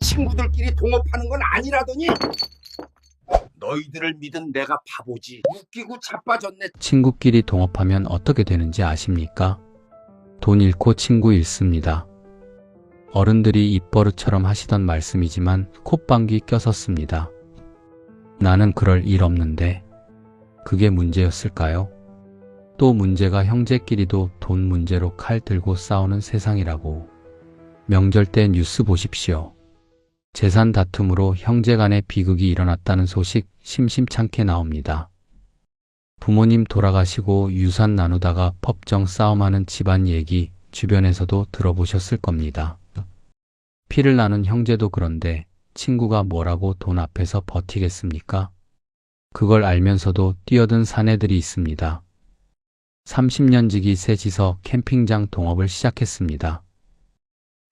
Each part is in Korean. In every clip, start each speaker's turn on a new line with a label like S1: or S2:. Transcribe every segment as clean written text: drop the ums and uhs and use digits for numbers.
S1: 친구들끼리 동업하는 건 아니라더니. 너희들을 믿은 내가 바보지. 웃기고 자빠졌네.
S2: 친구끼리 동업하면 어떻게 되는지 아십니까? 돈 잃고 친구 잃습니다. 어른들이 입버릇처럼 하시던 말씀이지만 콧방귀 껴섰습니다. 나는 그럴 일 없는데 그게 문제였을까요? 또 문제가 형제끼리도 돈 문제로 칼 들고 싸우는 세상이라고. 명절 때 뉴스 보십시오. 재산 다툼으로 형제 간의 비극이 일어났다는 소식 심심찮게 나옵니다. 부모님 돌아가시고 유산 나누다가 법정 싸움하는 집안 얘기 주변에서도 들어보셨을 겁니다. 피를 나눈 형제도 그런데 친구가 뭐라고 돈 앞에서 버티겠습니까? 그걸 알면서도 뛰어든 사내들이 있습니다. 30년 지기 셋이서 캠핑장 동업을 시작했습니다.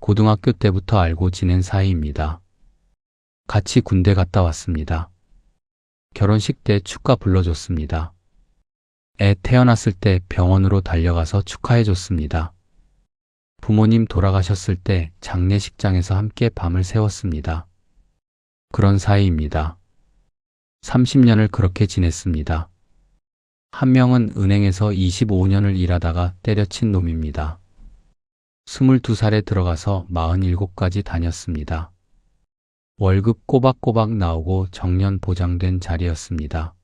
S2: 고등학교 때부터 알고 지낸 사이입니다. 같이 군대 갔다 왔습니다. 결혼식 때 축가 불러줬습니다. 애 태어났을 때 병원으로 달려가서 축하해줬습니다. 부모님 돌아가셨을 때 장례식장에서 함께 밤을 새웠습니다. 그런 사이입니다. 30년을 그렇게 지냈습니다. 한 명은 은행에서 25년을 일하다가 때려친 놈입니다. 22살에 들어가서 47까지 다녔습니다. 월급 꼬박꼬박 나오고 정년 보장된 자리였습니다.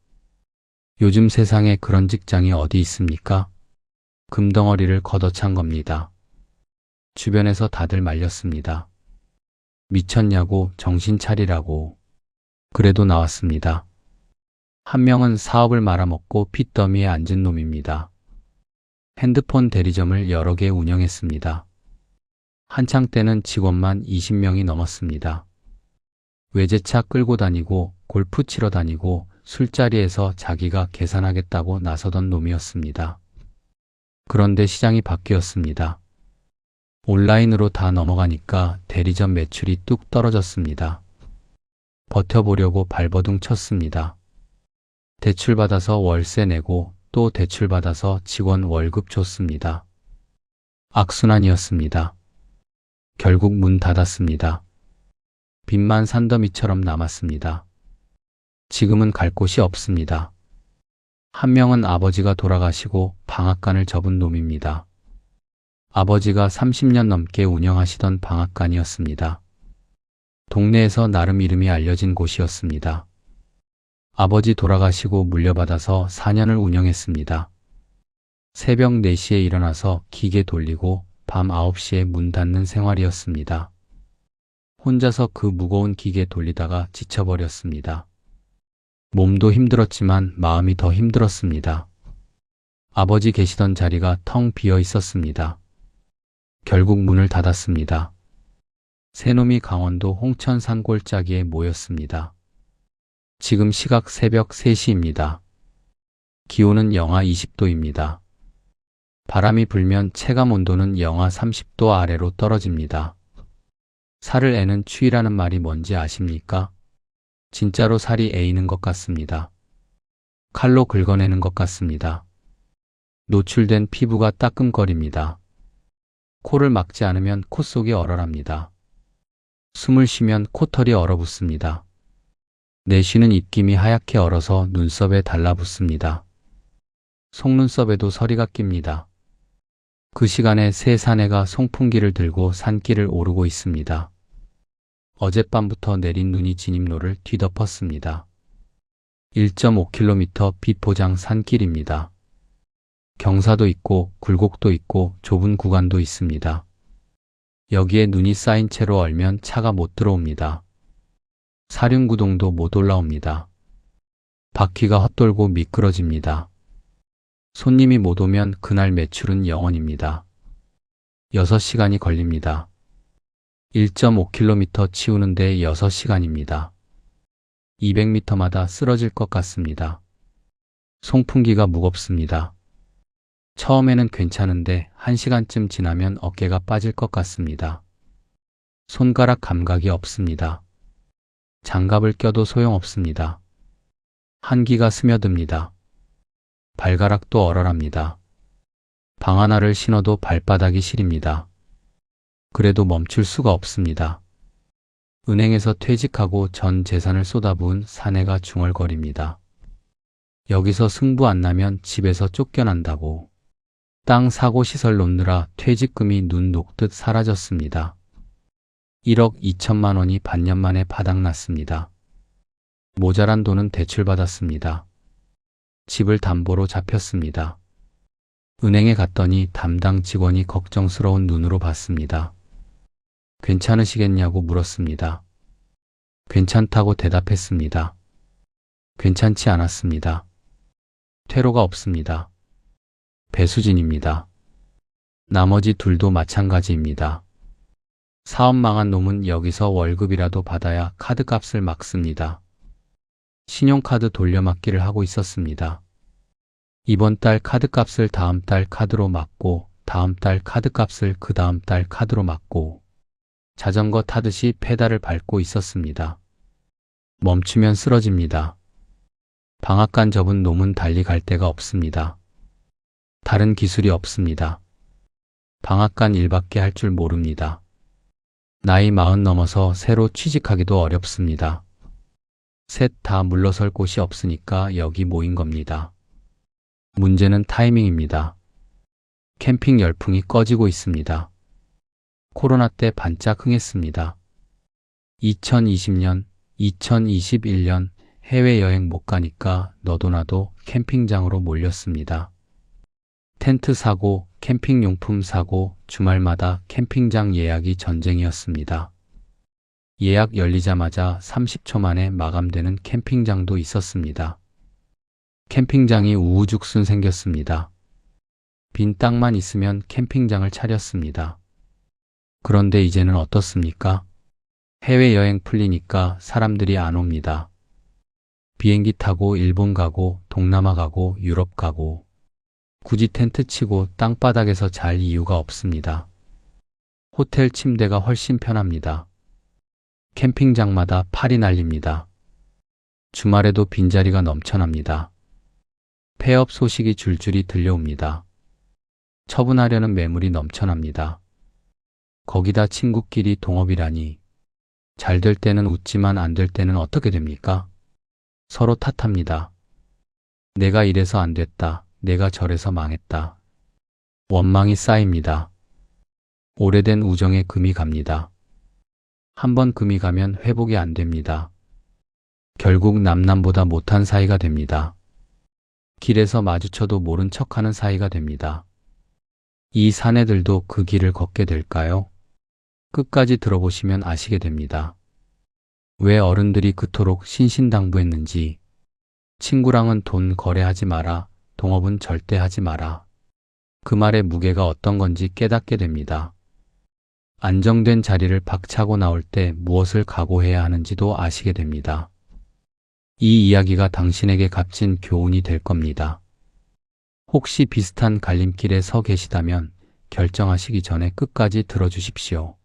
S2: 요즘 세상에 그런 직장이 어디 있습니까? 금덩어리를 걷어찬 겁니다. 주변에서 다들 말렸습니다. 미쳤냐고, 정신 차리라고. 그래도 나왔습니다. 한 명은 사업을 말아먹고 핏더미에 앉은 놈입니다. 핸드폰 대리점을 여러 개 운영했습니다. 한창 때는 직원만 20명이 넘었습니다. 외제차 끌고 다니고 골프 치러 다니고 술자리에서 자기가 계산하겠다고 나서던 놈이었습니다. 그런데 시장이 바뀌었습니다. 온라인으로 다 넘어가니까 대리점 매출이 뚝 떨어졌습니다. 버텨보려고 발버둥 쳤습니다. 대출받아서 월세 내고 또 대출받아서 직원 월급 줬습니다. 악순환이었습니다. 결국 문 닫았습니다. 빚만 산더미처럼 남았습니다. 지금은 갈 곳이 없습니다. 한 명은 아버지가 돌아가시고 방앗간을 접은 놈입니다. 아버지가 30년 넘게 운영하시던 방앗간이었습니다. 동네에서 나름 이름이 알려진 곳이었습니다. 아버지 돌아가시고 물려받아서 4년을 운영했습니다. 새벽 4시에 일어나서 기계 돌리고 밤 9시에 문 닫는 생활이었습니다. 혼자서 그 무거운 기계 돌리다가 지쳐버렸습니다. 몸도 힘들었지만 마음이 더 힘들었습니다. 아버지 계시던 자리가 텅 비어 있었습니다. 결국 문을 닫았습니다. 새놈이 강원도 홍천 산골짜기에 모였습니다. 지금 시각 새벽 3시입니다. 기온은 영하 20도입니다. 바람이 불면 체감 온도는 영하 30도 아래로 떨어집니다. 살을 애는 추위라는 말이 뭔지 아십니까? 진짜로 살이 애이는 것 같습니다. 칼로 긁어내는 것 같습니다. 노출된 피부가 따끔거립니다. 코를 막지 않으면 코 속이 얼얼합니다. 숨을 쉬면 코털이 얼어붙습니다. 내쉬는 입김이 하얗게 얼어서 눈썹에 달라붙습니다. 속눈썹에도 서리가 낍니다. 그 시간에 새 사내가 송풍기를 들고 산길을 오르고 있습니다. 어젯밤부터 내린 눈이 진입로를 뒤덮었습니다. 1.5km 비포장 산길입니다. 경사도 있고 굴곡도 있고 좁은 구간도 있습니다. 여기에 눈이 쌓인 채로 얼면 차가 못 들어옵니다. 사륜구동도 못 올라옵니다. 바퀴가 헛돌고 미끄러집니다. 손님이 못 오면 그날 매출은 0원입니다. 6시간이 걸립니다. 1.5km 치우는데 6시간입니다. 200m마다 쓰러질 것 같습니다. 송풍기가 무겁습니다. 처음에는 괜찮은데 1시간쯤 지나면 어깨가 빠질 것 같습니다. 손가락 감각이 없습니다. 장갑을 껴도 소용없습니다. 한기가 스며듭니다. 발가락도 얼얼합니다. 방 하나를 신어도 발바닥이 시립니다. 그래도 멈출 수가 없습니다. 은행에서 퇴직하고 전 재산을 쏟아부은 사내가 중얼거립니다. 여기서 승부 안 나면 집에서 쫓겨난다고. 땅 사고 시설 놓느라 퇴직금이 눈 녹듯 사라졌습니다. 1억 2천만 원이 반년 만에 바닥났습니다. 모자란 돈은 대출받았습니다. 집을 담보로 잡혔습니다. 은행에 갔더니 담당 직원이 걱정스러운 눈으로 봤습니다. 괜찮으시겠냐고 물었습니다. 괜찮다고 대답했습니다. 괜찮지 않았습니다. 퇴로가 없습니다. 배수진입니다. 나머지 둘도 마찬가지입니다. 사업 망한 놈은 여기서 월급이라도 받아야 카드값을 막습니다. 신용카드 돌려막기를 하고 있었습니다. 이번 달 카드값을 다음 달 카드로 막고 다음 달 카드값을 그 다음 달 카드로 막고 자전거 타듯이 페달을 밟고 있었습니다. 멈추면 쓰러집니다. 방앗간 접은 놈은 달리 갈 데가 없습니다. 다른 기술이 없습니다. 방앗간 일밖에 할 줄 모릅니다. 나이 40 넘어서 새로 취직하기도 어렵습니다. 셋 다 물러설 곳이 없으니까 여기 모인 겁니다. 문제는 타이밍입니다. 캠핑 열풍이 꺼지고 있습니다. 코로나 때 반짝 흥했습니다. 2020년, 2021년 해외여행 못 가니까 너도 나도 캠핑장으로 몰렸습니다. 텐트 사고, 캠핑용품 사고, 주말마다 캠핑장 예약이 전쟁이었습니다. 예약 열리자마자 30초 만에 마감되는 캠핑장도 있었습니다. 캠핑장이 우후죽순 생겼습니다. 빈 땅만 있으면 캠핑장을 차렸습니다. 그런데 이제는 어떻습니까? 해외여행 풀리니까 사람들이 안 옵니다. 비행기 타고 일본 가고 동남아 가고 유럽 가고 굳이 텐트 치고 땅바닥에서 잘 이유가 없습니다. 호텔 침대가 훨씬 편합니다. 캠핑장마다 팔이 날립니다. 주말에도 빈자리가 넘쳐납니다. 폐업 소식이 줄줄이 들려옵니다. 처분하려는 매물이 넘쳐납니다. 거기다 친구끼리 동업이라니. 잘 될 때는 웃지만 안 될 때는 어떻게 됩니까? 서로 탓합니다. 내가 이래서 안 됐다. 내가 저래서 망했다. 원망이 쌓입니다. 오래된 우정에 금이 갑니다. 한번 금이 가면 회복이 안 됩니다. 결국 남남보다 못한 사이가 됩니다. 길에서 마주쳐도 모른 척하는 사이가 됩니다. 이 사내들도 그 길을 걷게 될까요? 끝까지 들어보시면 아시게 됩니다. 왜 어른들이 그토록 신신당부했는지. 친구랑은 돈 거래하지 마라. 동업은 절대 하지 마라. 그 말의 무게가 어떤 건지 깨닫게 됩니다. 안정된 자리를 박차고 나올 때 무엇을 각오해야 하는지도 아시게 됩니다. 이 이야기가 당신에게 값진 교훈이 될 겁니다. 혹시 비슷한 갈림길에 서 계시다면 결정하시기 전에 끝까지 들어주십시오.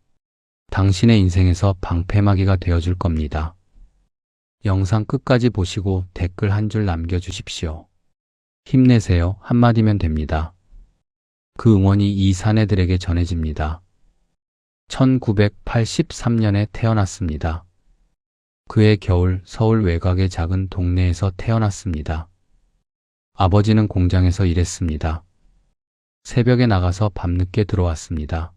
S2: 당신의 인생에서 방패막이가 되어줄 겁니다. 영상 끝까지 보시고 댓글 한 줄 남겨주십시오. 힘내세요 한마디면 됩니다. 그 응원이 이 사내들에게 전해집니다. 1983년에 태어났습니다. 그해 겨울 서울 외곽의 작은 동네에서 태어났습니다. 아버지는 공장에서 일했습니다. 새벽에 나가서 밤늦게 들어왔습니다.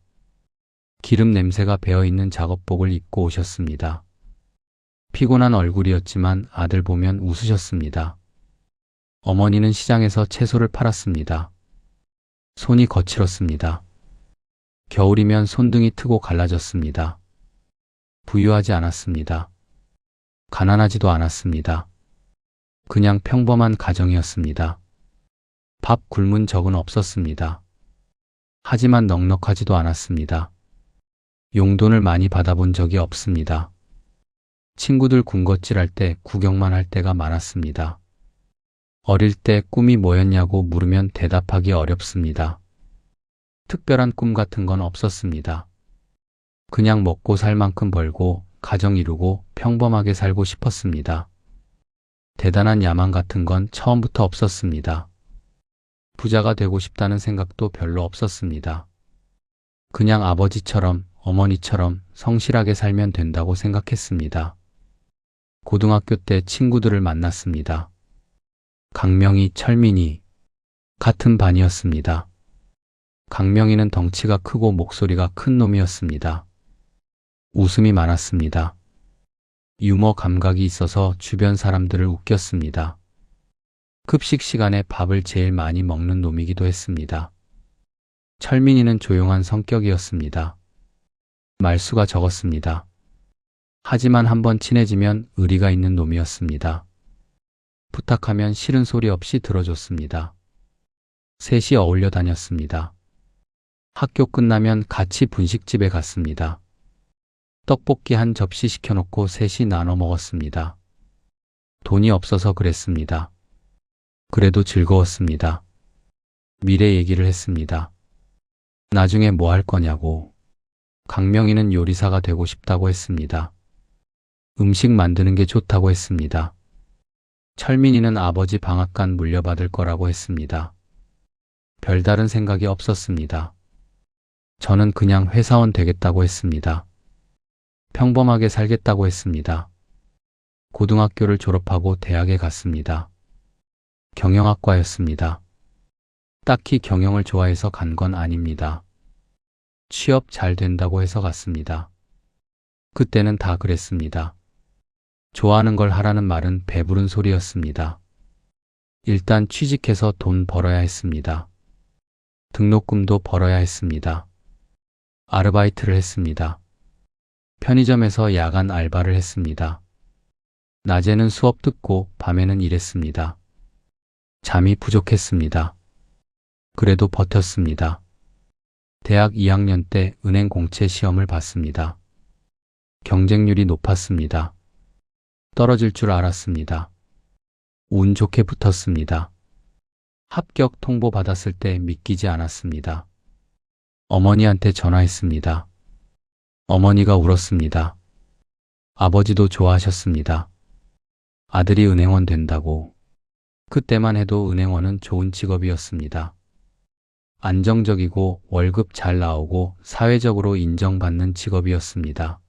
S2: 기름 냄새가 배어있는 작업복을 입고 오셨습니다. 피곤한 얼굴이었지만 아들 보면 웃으셨습니다. 어머니는 시장에서 채소를 팔았습니다. 손이 거칠었습니다. 겨울이면 손등이 트고 갈라졌습니다. 부유하지 않았습니다. 가난하지도 않았습니다. 그냥 평범한 가정이었습니다. 밥 굶은 적은 없었습니다. 하지만 넉넉하지도 않았습니다. 용돈을 많이 받아본 적이 없습니다. 친구들 군것질할 때 구경만 할 때가 많았습니다. 어릴 때 꿈이 뭐였냐고 물으면 대답하기 어렵습니다. 특별한 꿈 같은 건 없었습니다. 그냥 먹고 살 만큼 벌고 가정 이루고 평범하게 살고 싶었습니다. 대단한 야망 같은 건 처음부터 없었습니다. 부자가 되고 싶다는 생각도 별로 없었습니다. 그냥 아버지처럼 어머니처럼 성실하게 살면 된다고 생각했습니다. 고등학교 때 친구들을 만났습니다. 강명희, 철민이 같은 반이었습니다. 강명희는 덩치가 크고 목소리가 큰 놈이었습니다. 웃음이 많았습니다. 유머 감각이 있어서 주변 사람들을 웃겼습니다. 급식 시간에 밥을 제일 많이 먹는 놈이기도 했습니다. 철민이는 조용한 성격이었습니다. 말수가 적었습니다. 하지만 한번 친해지면 의리가 있는 놈이었습니다. 부탁하면 싫은 소리 없이 들어줬습니다. 셋이 어울려 다녔습니다. 학교 끝나면 같이 분식집에 갔습니다. 떡볶이 한 접시 시켜놓고 셋이 나눠 먹었습니다. 돈이 없어서 그랬습니다. 그래도 즐거웠습니다. 미래 얘기를 했습니다. 나중에 뭐 할 거냐고. 강명희는 요리사가 되고 싶다고 했습니다. 음식 만드는 게 좋다고 했습니다. 철민이는 아버지 방앗간 물려받을 거라고 했습니다. 별다른 생각이 없었습니다. 저는 그냥 회사원 되겠다고 했습니다. 평범하게 살겠다고 했습니다. 고등학교를 졸업하고 대학에 갔습니다. 경영학과였습니다. 딱히 경영을 좋아해서 간 건 아닙니다. 취업 잘 된다고 해서 갔습니다. 그때는 다 그랬습니다. 좋아하는 걸 하라는 말은 배부른 소리였습니다. 일단 취직해서 돈 벌어야 했습니다. 등록금도 벌어야 했습니다. 아르바이트를 했습니다. 편의점에서 야간 알바를 했습니다. 낮에는 수업 듣고 밤에는 일했습니다. 잠이 부족했습니다. 그래도 버텼습니다. 대학 2학년 때 은행 공채 시험을 봤습니다. 경쟁률이 높았습니다. 떨어질 줄 알았습니다. 운 좋게 붙었습니다. 합격 통보 받았을 때 믿기지 않았습니다. 어머니한테 전화했습니다. 어머니가 울었습니다. 아버지도 좋아하셨습니다. 아들이 은행원 된다고. 그때만 해도 은행원은 좋은 직업이었습니다. 안정적이고 월급 잘 나오고 사회적으로 인정받는 직업이었습니다.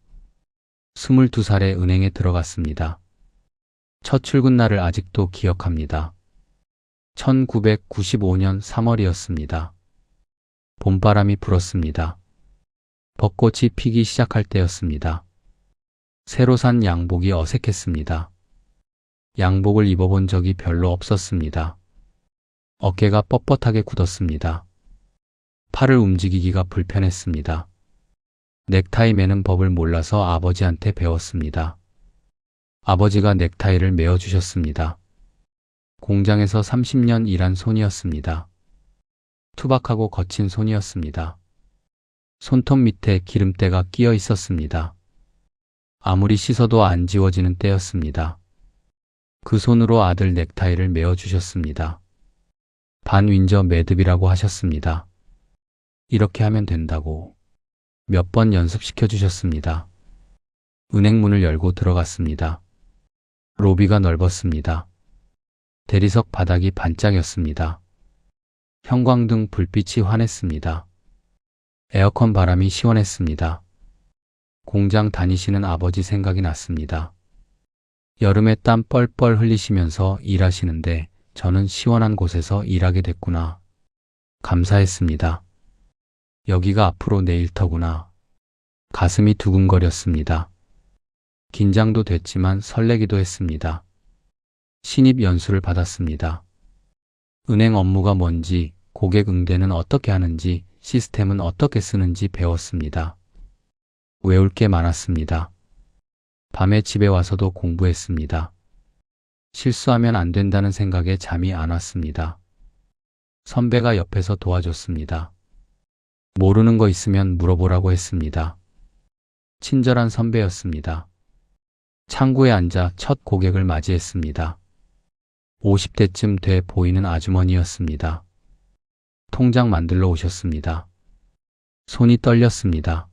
S2: 22살에 은행에 들어갔습니다. 첫 출근 날을 아직도 기억합니다. 1995년 3월이었습니다. 봄바람이 불었습니다. 벚꽃이 피기 시작할 때였습니다. 새로 산 양복이 어색했습니다. 양복을 입어본 적이 별로 없었습니다. 어깨가 뻣뻣하게 굳었습니다. 팔을 움직이기가 불편했습니다. 넥타이 매는 법을 몰라서 아버지한테 배웠습니다. 아버지가 넥타이를 매어주셨습니다. 공장에서 30년 일한 손이었습니다. 투박하고 거친 손이었습니다. 손톱 밑에 기름때가 끼어 있었습니다. 아무리 씻어도 안 지워지는 때였습니다. 그 손으로 아들 넥타이를 매어주셨습니다. 반윈저 매듭이라고 하셨습니다. 이렇게 하면 된다고 몇 번 연습시켜 주셨습니다. 은행 문을 열고 들어갔습니다. 로비가 넓었습니다. 대리석 바닥이 반짝였습니다. 형광등 불빛이 환했습니다. 에어컨 바람이 시원했습니다. 공장 다니시는 아버지 생각이 났습니다. 여름에 땀 뻘뻘 흘리시면서 일하시는데 저는 시원한 곳에서 일하게 됐구나. 감사했습니다. 여기가 앞으로 내 일터구나. 가슴이 두근거렸습니다. 긴장도 됐지만 설레기도 했습니다. 신입 연수를 받았습니다. 은행 업무가 뭔지, 고객 응대는 어떻게 하는지, 시스템은 어떻게 쓰는지 배웠습니다. 외울 게 많았습니다. 밤에 집에 와서도 공부했습니다. 실수하면 안 된다는 생각에 잠이 안 왔습니다. 선배가 옆에서 도와줬습니다. 모르는 거 있으면 물어보라고 했습니다. 친절한 선배였습니다. 창구에 앉아 첫 고객을 맞이했습니다. 50대쯤 돼 보이는 아주머니였습니다. 통장 만들러 오셨습니다. 손이 떨렸습니다.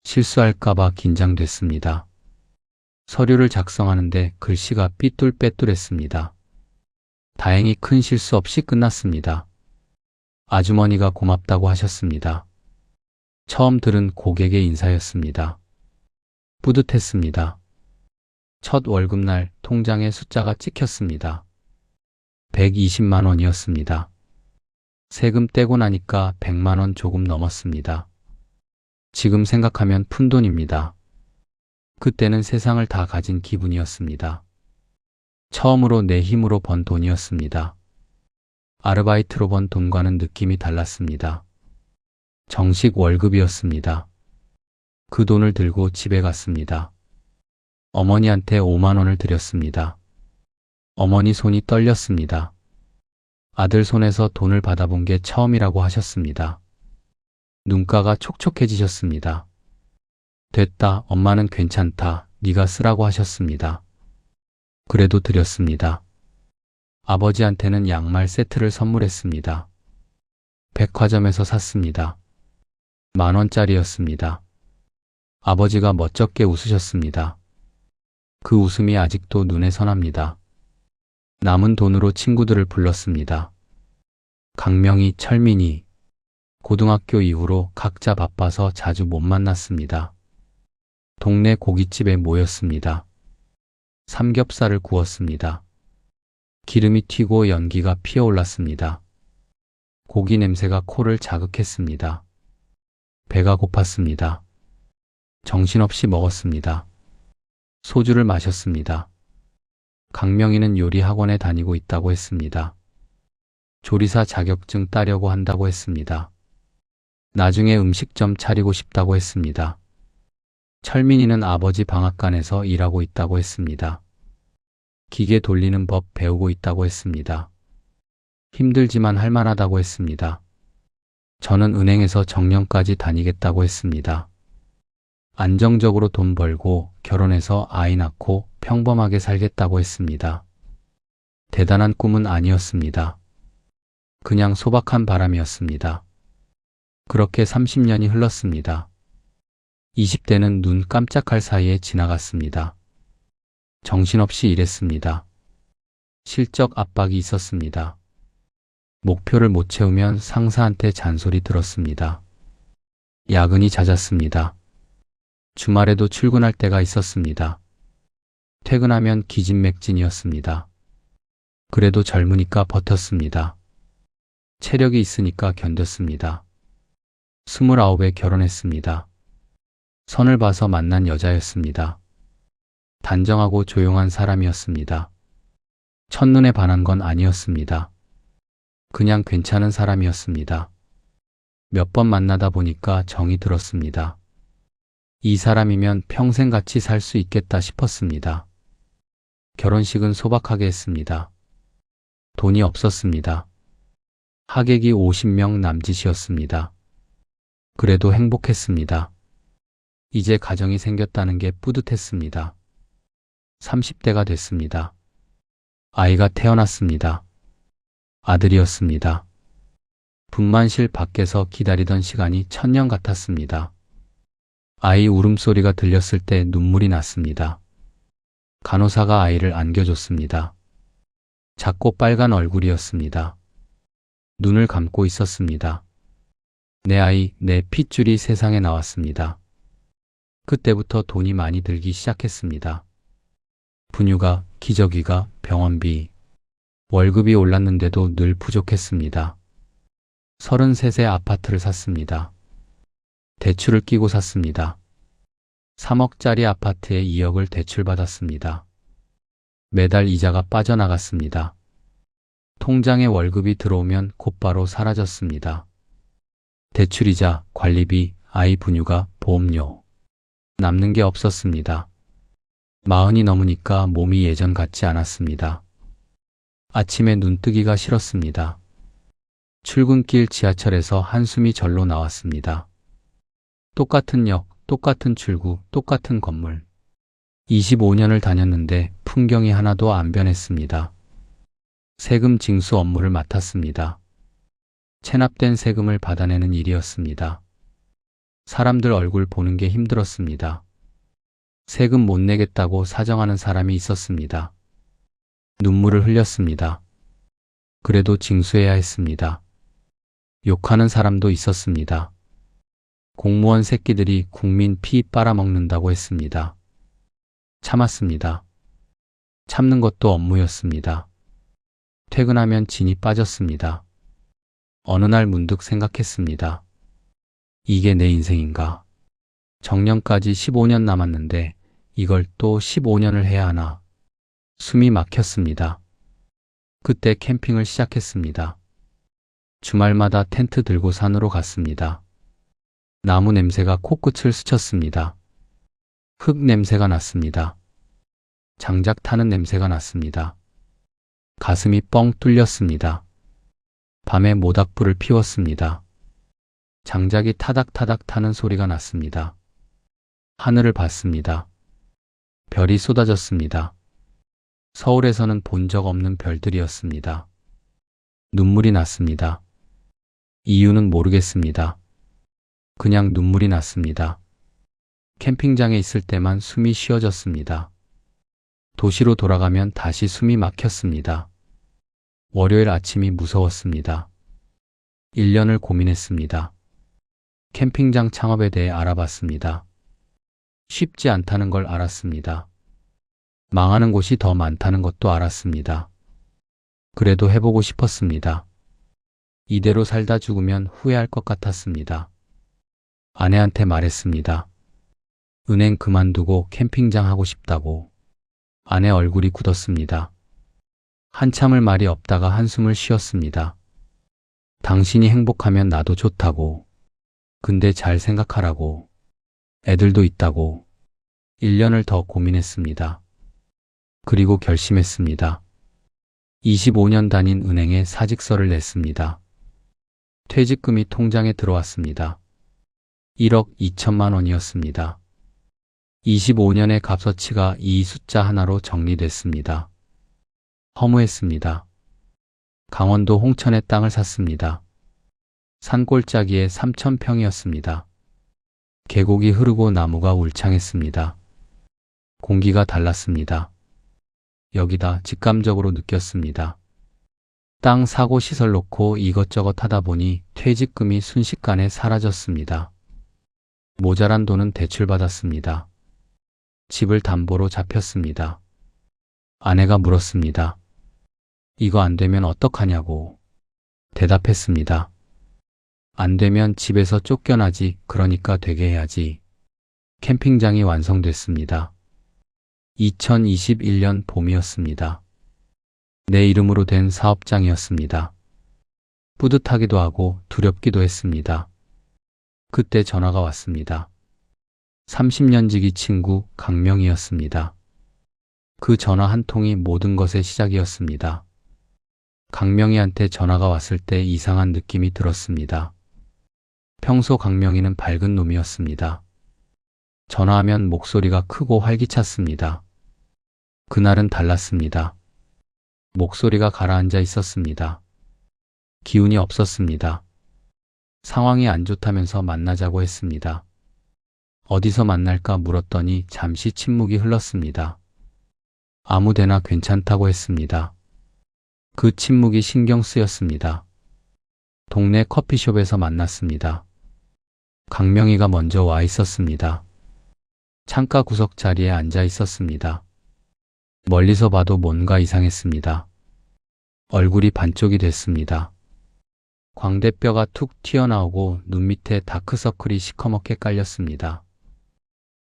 S2: 실수할까봐 긴장됐습니다. 서류를 작성하는데 글씨가 삐뚤빼뚤했습니다. 다행히 큰 실수 없이 끝났습니다. 아주머니가 고맙다고 하셨습니다. 처음 들은 고객의 인사였습니다. 뿌듯했습니다. 첫 월급날 통장에 숫자가 찍혔습니다. 120만 원이었습니다. 세금 떼고 나니까 100만 원 조금 넘었습니다. 지금 생각하면 푼돈입니다. 그때는 세상을 다 가진 기분이었습니다. 처음으로 내 힘으로 번 돈이었습니다. 아르바이트로 번 돈과는 느낌이 달랐습니다. 정식 월급이었습니다. 그 돈을 들고 집에 갔습니다. 어머니한테 5만 원을 드렸습니다. 어머니 손이 떨렸습니다. 아들 손에서 돈을 받아본 게 처음이라고 하셨습니다. 눈가가 촉촉해지셨습니다. 됐다, 엄마는 괜찮다, 네가 쓰라고 하셨습니다. 그래도 드렸습니다. 아버지한테는 양말 세트를 선물했습니다. 백화점에서 샀습니다. 10,000원짜리였습니다. 아버지가 멋쩍게 웃으셨습니다. 그 웃음이 아직도 눈에 선합니다. 남은 돈으로 친구들을 불렀습니다. 강명희, 철민이. 고등학교 이후로 각자 바빠서 자주 못 만났습니다. 동네 고깃집에 모였습니다. 삼겹살을 구웠습니다. 기름이 튀고 연기가 피어올랐습니다. 고기 냄새가 코를 자극했습니다. 배가 고팠습니다. 정신없이 먹었습니다. 소주를 마셨습니다. 강명희는 요리 학원에 다니고 있다고 했습니다. 조리사 자격증 따려고 한다고 했습니다. 나중에 음식점 차리고 싶다고 했습니다. 철민이는 아버지 방앗간에서 일하고 있다고 했습니다. 기계 돌리는 법 배우고 있다고 했습니다. 힘들지만 할만하다고 했습니다. 저는 은행에서 정년까지 다니겠다고 했습니다. 안정적으로 돈 벌고 결혼해서 아이 낳고 평범하게 살겠다고 했습니다. 대단한 꿈은 아니었습니다. 그냥 소박한 바람이었습니다. 그렇게 30년이 흘렀습니다. 20대는 눈 깜짝할 사이에 지나갔습니다. 정신없이 일했습니다. 실적 압박이 있었습니다. 목표를 못 채우면 상사한테 잔소리 들었습니다. 야근이 잦았습니다. 주말에도 출근할 때가 있었습니다. 퇴근하면 기진맥진이었습니다. 그래도 젊으니까 버텼습니다. 체력이 있으니까 견뎠습니다. 29에 결혼했습니다. 선을 봐서 만난 여자였습니다. 단정하고 조용한 사람이었습니다. 첫눈에 반한 건 아니었습니다. 그냥 괜찮은 사람이었습니다. 몇 번 만나다 보니까 정이 들었습니다. 이 사람이면 평생 같이 살 수 있겠다 싶었습니다. 결혼식은 소박하게 했습니다. 돈이 없었습니다. 하객이 50명 남짓이었습니다. 그래도 행복했습니다. 이제 가정이 생겼다는 게 뿌듯했습니다. 30대가 됐습니다. 아이가 태어났습니다. 아들이었습니다. 분만실 밖에서 기다리던 시간이 천년 같았습니다. 아이 울음소리가 들렸을 때 눈물이 났습니다. 간호사가 아이를 안겨줬습니다. 작고 빨간 얼굴이었습니다. 눈을 감고 있었습니다. 내 아이, 내 핏줄이 세상에 나왔습니다. 그때부터 돈이 많이 들기 시작했습니다. 분유가, 기저귀가, 병원비. 월급이 올랐는데도 늘 부족했습니다. 33세 아파트를 샀습니다. 대출을 끼고 샀습니다. 3억짜리 아파트에 2억을 대출받았습니다. 매달 이자가 빠져나갔습니다. 통장에 월급이 들어오면 곧바로 사라졌습니다. 대출이자, 관리비, 아이 분유가, 보험료. 남는 게 없었습니다. 40이 넘으니까 몸이 예전 같지 않았습니다. 아침에 눈뜨기가 싫었습니다. 출근길 지하철에서 한숨이 절로 나왔습니다. 똑같은 역, 똑같은 출구, 똑같은 건물. 25년을 다녔는데 풍경이 하나도 안 변했습니다. 세금 징수 업무를 맡았습니다. 체납된 세금을 받아내는 일이었습니다. 사람들 얼굴 보는 게 힘들었습니다. 세금 못 내겠다고 사정하는 사람이 있었습니다. 눈물을 흘렸습니다. 그래도 징수해야 했습니다. 욕하는 사람도 있었습니다. 공무원 새끼들이 국민 피 빨아먹는다고 했습니다. 참았습니다. 참는 것도 업무였습니다. 퇴근하면 진이 빠졌습니다. 어느 날 문득 생각했습니다. 이게 내 인생인가? 정년까지 15년 남았는데 이걸 또 15년을 해야 하나? 숨이 막혔습니다. 그때 캠핑을 시작했습니다. 주말마다 텐트 들고 산으로 갔습니다. 나무 냄새가 코끝을 스쳤습니다. 흙 냄새가 났습니다. 장작 타는 냄새가 났습니다. 가슴이 뻥 뚫렸습니다. 밤에 모닥불을 피웠습니다. 장작이 타닥타닥 타는 소리가 났습니다. 하늘을 봤습니다. 별이 쏟아졌습니다. 서울에서는 본 적 없는 별들이었습니다. 눈물이 났습니다. 이유는 모르겠습니다. 그냥 눈물이 났습니다. 캠핑장에 있을 때만 숨이 쉬어졌습니다. 도시로 돌아가면 다시 숨이 막혔습니다. 월요일 아침이 무서웠습니다. 1년을 고민했습니다. 캠핑장 창업에 대해 알아봤습니다. 쉽지 않다는 걸 알았습니다. 망하는 곳이 더 많다는 것도 알았습니다. 그래도 해보고 싶었습니다. 이대로 살다 죽으면 후회할 것 같았습니다. 아내한테 말했습니다. 은행 그만두고 캠핑장 하고 싶다고. 아내 얼굴이 굳었습니다. 한참을 말이 없다가 한숨을 쉬었습니다. 당신이 행복하면 나도 좋다고. 근데 잘 생각하라고. 애들도 있다고. 1년을 더 고민했습니다. 그리고 결심했습니다. 25년 다닌 은행에 사직서를 냈습니다. 퇴직금이 통장에 들어왔습니다. 1억 2천만 원이었습니다. 25년의 값어치가 이 숫자 하나로 정리됐습니다. 허무했습니다. 강원도 홍천에 땅을 샀습니다. 산골짜기에 3,000평이었습니다. 계곡이 흐르고 나무가 울창했습니다. 공기가 달랐습니다. 여기다 직감적으로 느꼈습니다. 땅 사고 시설 놓고 이것저것 하다 보니 퇴직금이 순식간에 사라졌습니다. 모자란 돈은 대출받았습니다. 집을 담보로 잡혔습니다. 아내가 물었습니다. 이거 안 되면 어떡하냐고. 대답했습니다. 안 되면 집에서 쫓겨나지, 그러니까 되게 해야지. 캠핑장이 완성됐습니다. 2021년 봄이었습니다. 내 이름으로 된 사업장이었습니다. 뿌듯하기도 하고 두렵기도 했습니다. 그때 전화가 왔습니다. 30년 지기 친구 강명이었습니다. 그 전화 한 통이 모든 것의 시작이었습니다. 강명이한테 전화가 왔을 때 이상한 느낌이 들었습니다. 평소 강명이는 밝은 놈이었습니다. 전화하면 목소리가 크고 활기찼습니다. 그날은 달랐습니다. 목소리가 가라앉아 있었습니다. 기운이 없었습니다. 상황이 안 좋다면서 만나자고 했습니다. 어디서 만날까 물었더니 잠시 침묵이 흘렀습니다. 아무 데나 괜찮다고 했습니다. 그 침묵이 신경 쓰였습니다. 동네 커피숍에서 만났습니다. 강명희가 먼저 와 있었습니다. 창가 구석 자리에 앉아 있었습니다. 멀리서 봐도 뭔가 이상했습니다. 얼굴이 반쪽이 됐습니다. 광대뼈가 툭 튀어나오고 눈 밑에 다크서클이 시커멓게 깔렸습니다.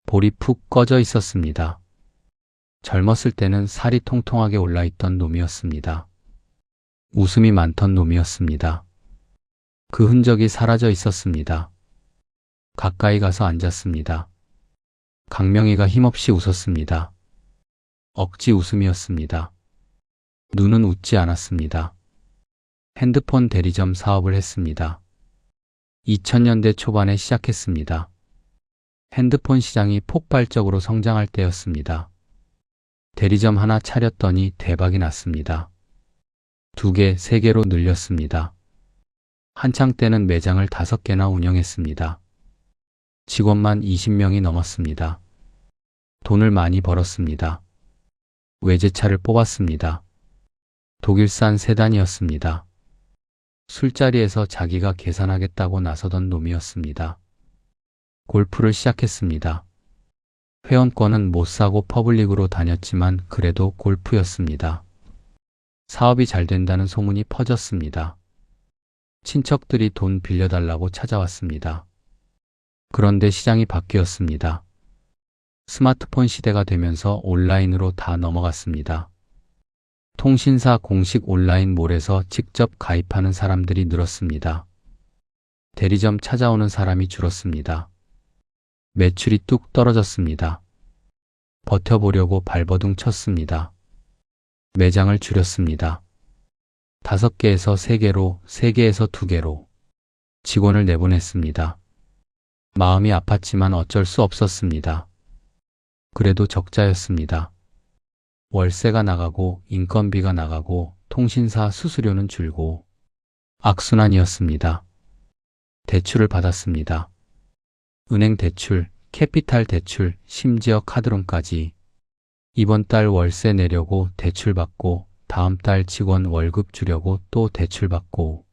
S2: 볼이 푹 꺼져 있었습니다. 젊었을 때는 살이 통통하게 올라있던 놈이었습니다. 웃음이 많던 놈이었습니다. 그 흔적이 사라져 있었습니다. 가까이 가서 앉았습니다. 강명희가 힘없이 웃었습니다. 억지 웃음이었습니다. 눈은 웃지 않았습니다. 핸드폰 대리점 사업을 했습니다. 2000년대 초반에 시작했습니다. 핸드폰 시장이 폭발적으로 성장할 때였습니다. 대리점 하나 차렸더니 대박이 났습니다. 2개, 3개로 늘렸습니다. 한창 때는 매장을 5개나 운영했습니다. 직원만 20명이 넘었습니다. 돈을 많이 벌었습니다. 외제차를 뽑았습니다. 독일산 세단이었습니다. 술자리에서 자기가 계산하겠다고 나서던 놈이었습니다. 골프를 시작했습니다. 회원권은 못 사고 퍼블릭으로 다녔지만 그래도 골프였습니다. 사업이 잘 된다는 소문이 퍼졌습니다. 친척들이 돈 빌려달라고 찾아왔습니다. 그런데 시장이 바뀌었습니다. 스마트폰 시대가 되면서 온라인으로 다 넘어갔습니다. 통신사 공식 온라인 몰에서 직접 가입하는 사람들이 늘었습니다. 대리점 찾아오는 사람이 줄었습니다. 매출이 뚝 떨어졌습니다. 버텨보려고 발버둥 쳤습니다. 매장을 줄였습니다. 5개에서 3개로, 3개에서 2개로 직원을 내보냈습니다. 마음이 아팠지만 어쩔 수 없었습니다. 그래도 적자였습니다. 월세가 나가고 인건비가 나가고 통신사 수수료는 줄고 악순환이었습니다. 대출을 받았습니다. 은행 대출, 캐피탈 대출, 심지어 카드론까지. 이번 달 월세 내려고 대출 받고 다음 달 직원 월급 주려고 또 대출 받고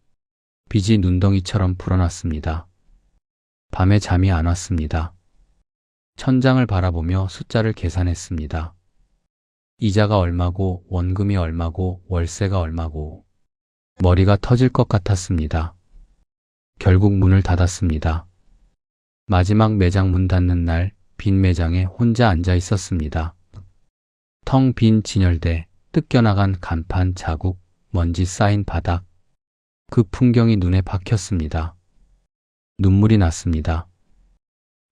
S2: 빚이 눈덩이처럼 불어났습니다. 밤에 잠이 안 왔습니다. 천장을 바라보며 숫자를 계산했습니다. 이자가 얼마고 원금이 얼마고 월세가 얼마고 머리가 터질 것 같았습니다. 결국 문을 닫았습니다. 마지막 매장 문 닫는 날 빈 매장에 혼자 앉아 있었습니다. 텅 빈 진열대, 뜯겨나간 간판 자국, 먼지 쌓인 바닥. 그 풍경이 눈에 박혔습니다. 눈물이 났습니다.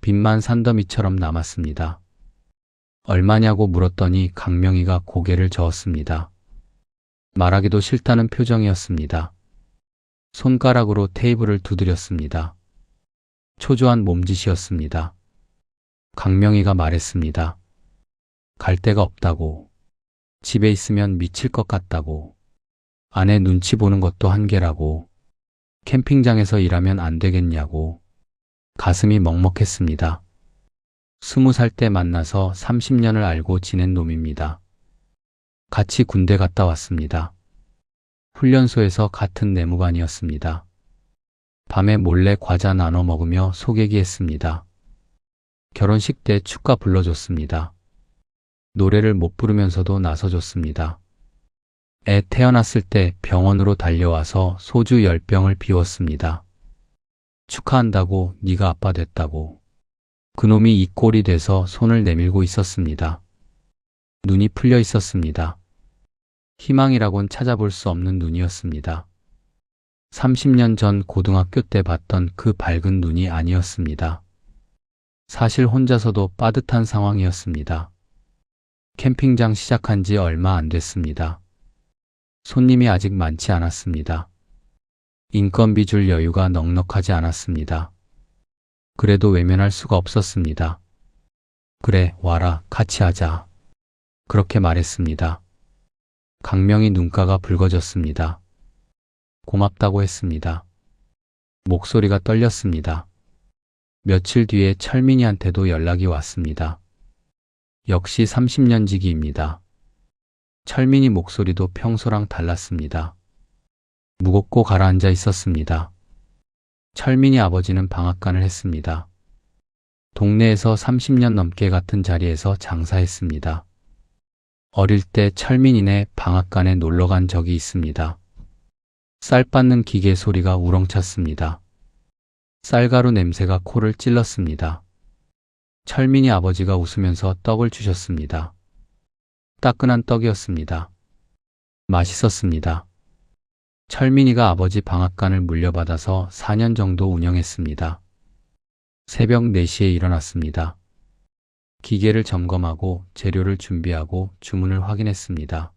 S2: 빚만 산더미처럼 남았습니다. 얼마냐고 물었더니 강명희가 고개를 저었습니다. 말하기도 싫다는 표정이었습니다. 손가락으로 테이블을 두드렸습니다. 초조한 몸짓이었습니다. 강명희가 말했습니다. 갈 데가 없다고. 집에 있으면 미칠 것 같다고. 아내 눈치 보는 것도 한계라고. 캠핑장에서 일하면 안 되겠냐고. 가슴이 먹먹했습니다. 20살 때 만나서 30년을 알고 지낸 놈입니다. 같이 군대 갔다 왔습니다. 훈련소에서 같은 내무반이었습니다. 밤에 몰래 과자 나눠 먹으며 소개기했습니다. 결혼식 때 축가 불러줬습니다. 노래를 못 부르면서도 나서줬습니다. 애 태어났을 때 병원으로 달려와서 소주 10병을 비웠습니다. 축하한다고, 네가 아빠 됐다고. 그놈이 이 꼴이 돼서 손을 내밀고 있었습니다. 눈이 풀려 있었습니다. 희망이라곤 찾아볼 수 없는 눈이었습니다. 30년 전 고등학교 때 봤던 그 밝은 눈이 아니었습니다. 사실 혼자서도 빠듯한 상황이었습니다. 캠핑장 시작한 지 얼마 안 됐습니다. 손님이 아직 많지 않았습니다. 인건비 줄 여유가 넉넉하지 않았습니다. 그래도 외면할 수가 없었습니다. 그래, 와라, 같이 하자. 그렇게 말했습니다. 강명희 눈가가 붉어졌습니다. 고맙다고 했습니다. 목소리가 떨렸습니다. 며칠 뒤에 철민이한테도 연락이 왔습니다. 역시 30년 지기입니다. 철민이 목소리도 평소랑 달랐습니다. 무겁고 가라앉아 있었습니다. 철민이 아버지는 방앗간을 했습니다. 동네에서 30년 넘게 같은 자리에서 장사했습니다. 어릴 때 철민이네 방앗간에 놀러간 적이 있습니다. 쌀 빻는 기계 소리가 우렁찼습니다. 쌀가루 냄새가 코를 찔렀습니다. 철민이 아버지가 웃으면서 떡을 주셨습니다. 따끈한 떡이었습니다. 맛있었습니다. 철민이가 아버지 방앗간을 물려받아서 4년 정도 운영했습니다. 새벽 4시에 일어났습니다. 기계를 점검하고 재료를 준비하고 주문을 확인했습니다.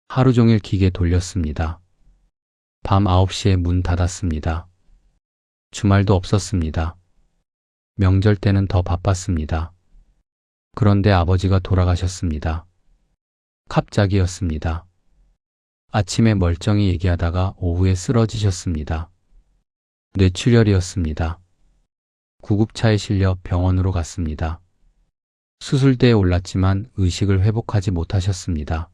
S2: 하루 종일 기계 돌렸습니다. 밤 9시에 문 닫았습니다. 주말도 없었습니다. 명절 때는 더 바빴습니다. 그런데 아버지가 돌아가셨습니다. 갑자기였습니다. 아침에 멀쩡히 얘기하다가 오후에 쓰러지셨습니다. 뇌출혈이었습니다. 구급차에 실려 병원으로 갔습니다. 수술대에 올랐지만 의식을 회복하지 못하셨습니다.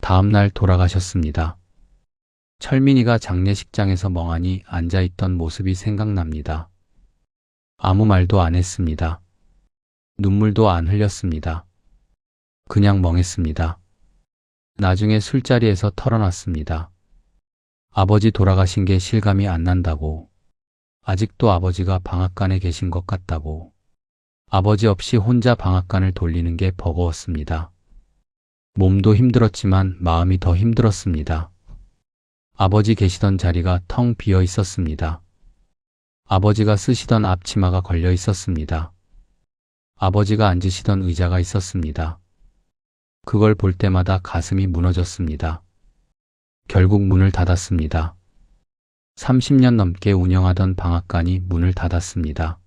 S2: 다음 날 돌아가셨습니다. 철민이가 장례식장에서 멍하니 앉아있던 모습이 생각납니다. 아무 말도 안 했습니다. 눈물도 안 흘렸습니다. 그냥 멍했습니다. 나중에 술자리에서 털어놨습니다. 아버지 돌아가신 게 실감이 안 난다고. 아직도 아버지가 방앗간에 계신 것 같다고. 아버지 없이 혼자 방앗간을 돌리는 게 버거웠습니다. 몸도 힘들었지만 마음이 더 힘들었습니다. 아버지 계시던 자리가 텅 비어 있었습니다. 아버지가 쓰시던 앞치마가 걸려 있었습니다. 아버지가 앉으시던 의자가 있었습니다. 그걸 볼 때마다 가슴이 무너졌습니다. 결국 문을 닫았습니다. 30년 넘게 운영하던 방앗간이 문을 닫았습니다.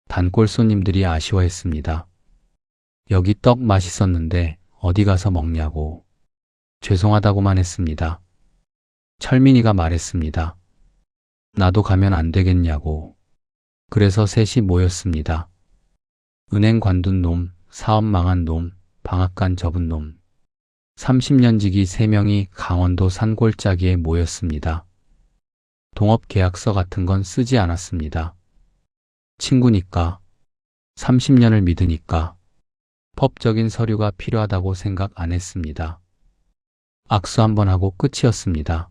S2: 단골 손님들이 아쉬워했습니다. 여기 떡 맛있었는데 어디 가서 먹냐고. 죄송하다고만 했습니다. 철민이가 말했습니다. 나도 가면 안 되겠냐고. 그래서 셋이 모였습니다. 은행 관둔 놈, 사업 망한 놈, 방앗간 접은 놈. 30년 지기 3명이 강원도 산골짜기에 모였습니다. 동업 계약서 같은 건 쓰지 않았습니다. 친구니까, 30년을 믿으니까, 법적인 서류가 필요하다고 생각 안 했습니다. 악수 한번 하고 끝이었습니다.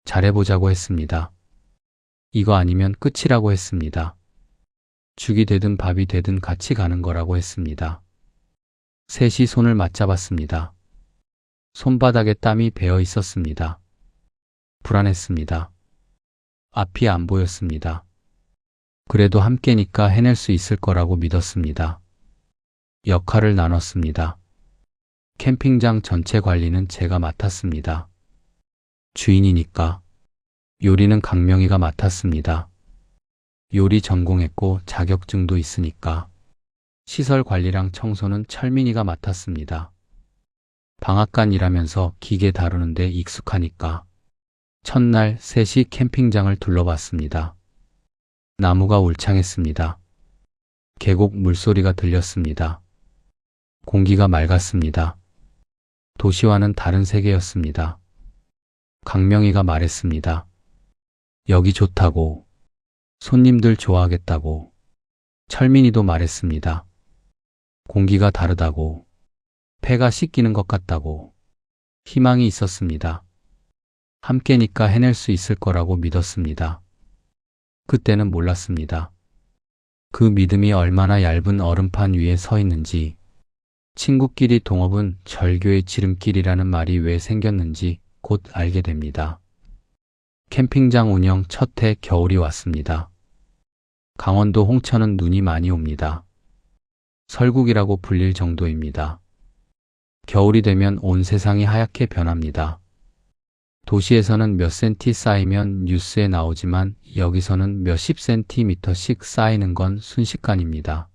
S2: 잘해보자고 했습니다. 이거 아니면 끝이라고 했습니다. 죽이 되든 밥이 되든 같이 가는 거라고 했습니다. 셋이 손을 맞잡았습니다. 손바닥에 땀이 배어 있었습니다. 불안했습니다. 앞이 안 보였습니다. 그래도 함께니까 해낼 수 있을 거라고 믿었습니다. 역할을 나눴습니다. 캠핑장 전체 관리는 제가 맡았습니다. 주인이니까. 요리는 강명이가 맡았습니다. 요리 전공했고 자격증도 있으니까. 시설 관리랑 청소는 철민이가 맡았습니다. 방앗간 일하면서 기계 다루는데 익숙하니까. 첫날 셋이 캠핑장을 둘러봤습니다. 나무가 울창했습니다. 계곡 물소리가 들렸습니다. 공기가 맑았습니다. 도시와는 다른 세계였습니다. 강명이가 말했습니다. 여기 좋다고. 손님들 좋아하겠다고. 철민이도 말했습니다. 공기가 다르다고. 폐가 씻기는 것 같다고. 희망이 있었습니다. 함께니까 해낼 수 있을 거라고 믿었습니다. 그때는 몰랐습니다. 그 믿음이 얼마나 얇은 얼음판 위에 서 있는지, 친구끼리 동업은 절교의 지름길이라는 말이 왜 생겼는지 곧 알게 됩니다. 캠핑장 운영 첫 해 겨울이 왔습니다. 강원도 홍천은 눈이 많이 옵니다. 설국이라고 불릴 정도입니다. 겨울이 되면 온 세상이 하얗게 변합니다. 도시에서는 몇 센티 쌓이면 뉴스에 나오지만 여기서는 몇십 센티미터씩 쌓이는 건 순식간입니다.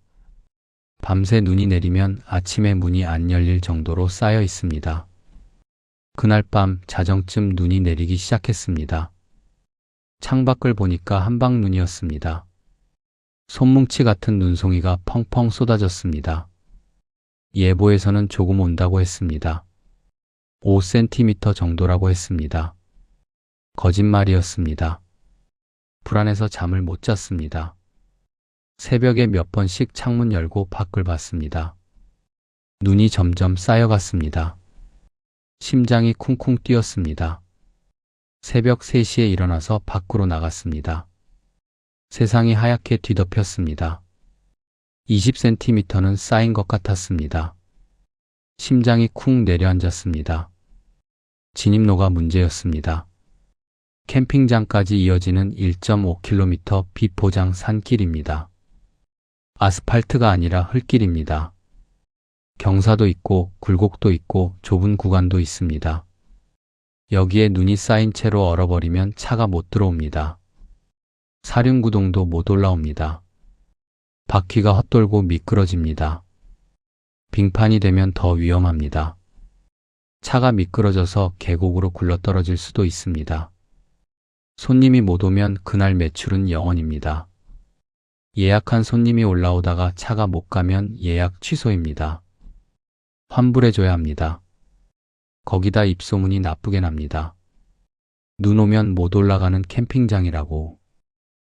S2: 밤새 눈이 내리면 아침에 문이 안 열릴 정도로 쌓여 있습니다. 그날 밤 자정쯤 눈이 내리기 시작했습니다. 창밖을 보니까 한방눈이었습니다. 손뭉치 같은 눈송이가 펑펑 쏟아졌습니다. 예보에서는 조금 온다고 했습니다. 5cm 정도라고 했습니다. 거짓말이었습니다. 불안해서 잠을 못 잤습니다. 새벽에 몇 번씩 창문 열고 밖을 봤습니다. 눈이 점점 쌓여갔습니다. 심장이 쿵쿵 뛰었습니다. 새벽 3시에 일어나서 밖으로 나갔습니다. 세상이 하얗게 뒤덮였습니다. 20cm는 쌓인 것 같았습니다. 심장이 쿵 내려앉았습니다. 진입로가 문제였습니다. 캠핑장까지 이어지는 1.5km 비포장 산길입니다. 아스팔트가 아니라 흙길입니다. 경사도 있고 굴곡도 있고 좁은 구간도 있습니다. 여기에 눈이 쌓인 채로 얼어버리면 차가 못 들어옵니다. 사륜구동도 못 올라옵니다. 바퀴가 헛돌고 미끄러집니다. 빙판이 되면 더 위험합니다. 차가 미끄러져서 계곡으로 굴러떨어질 수도 있습니다. 손님이 못 오면 그날 매출은 0원입니다. 예약한 손님이 올라오다가 차가 못 가면 예약 취소입니다. 환불해줘야 합니다. 거기다 입소문이 나쁘게 납니다. 눈 오면 못 올라가는 캠핑장이라고.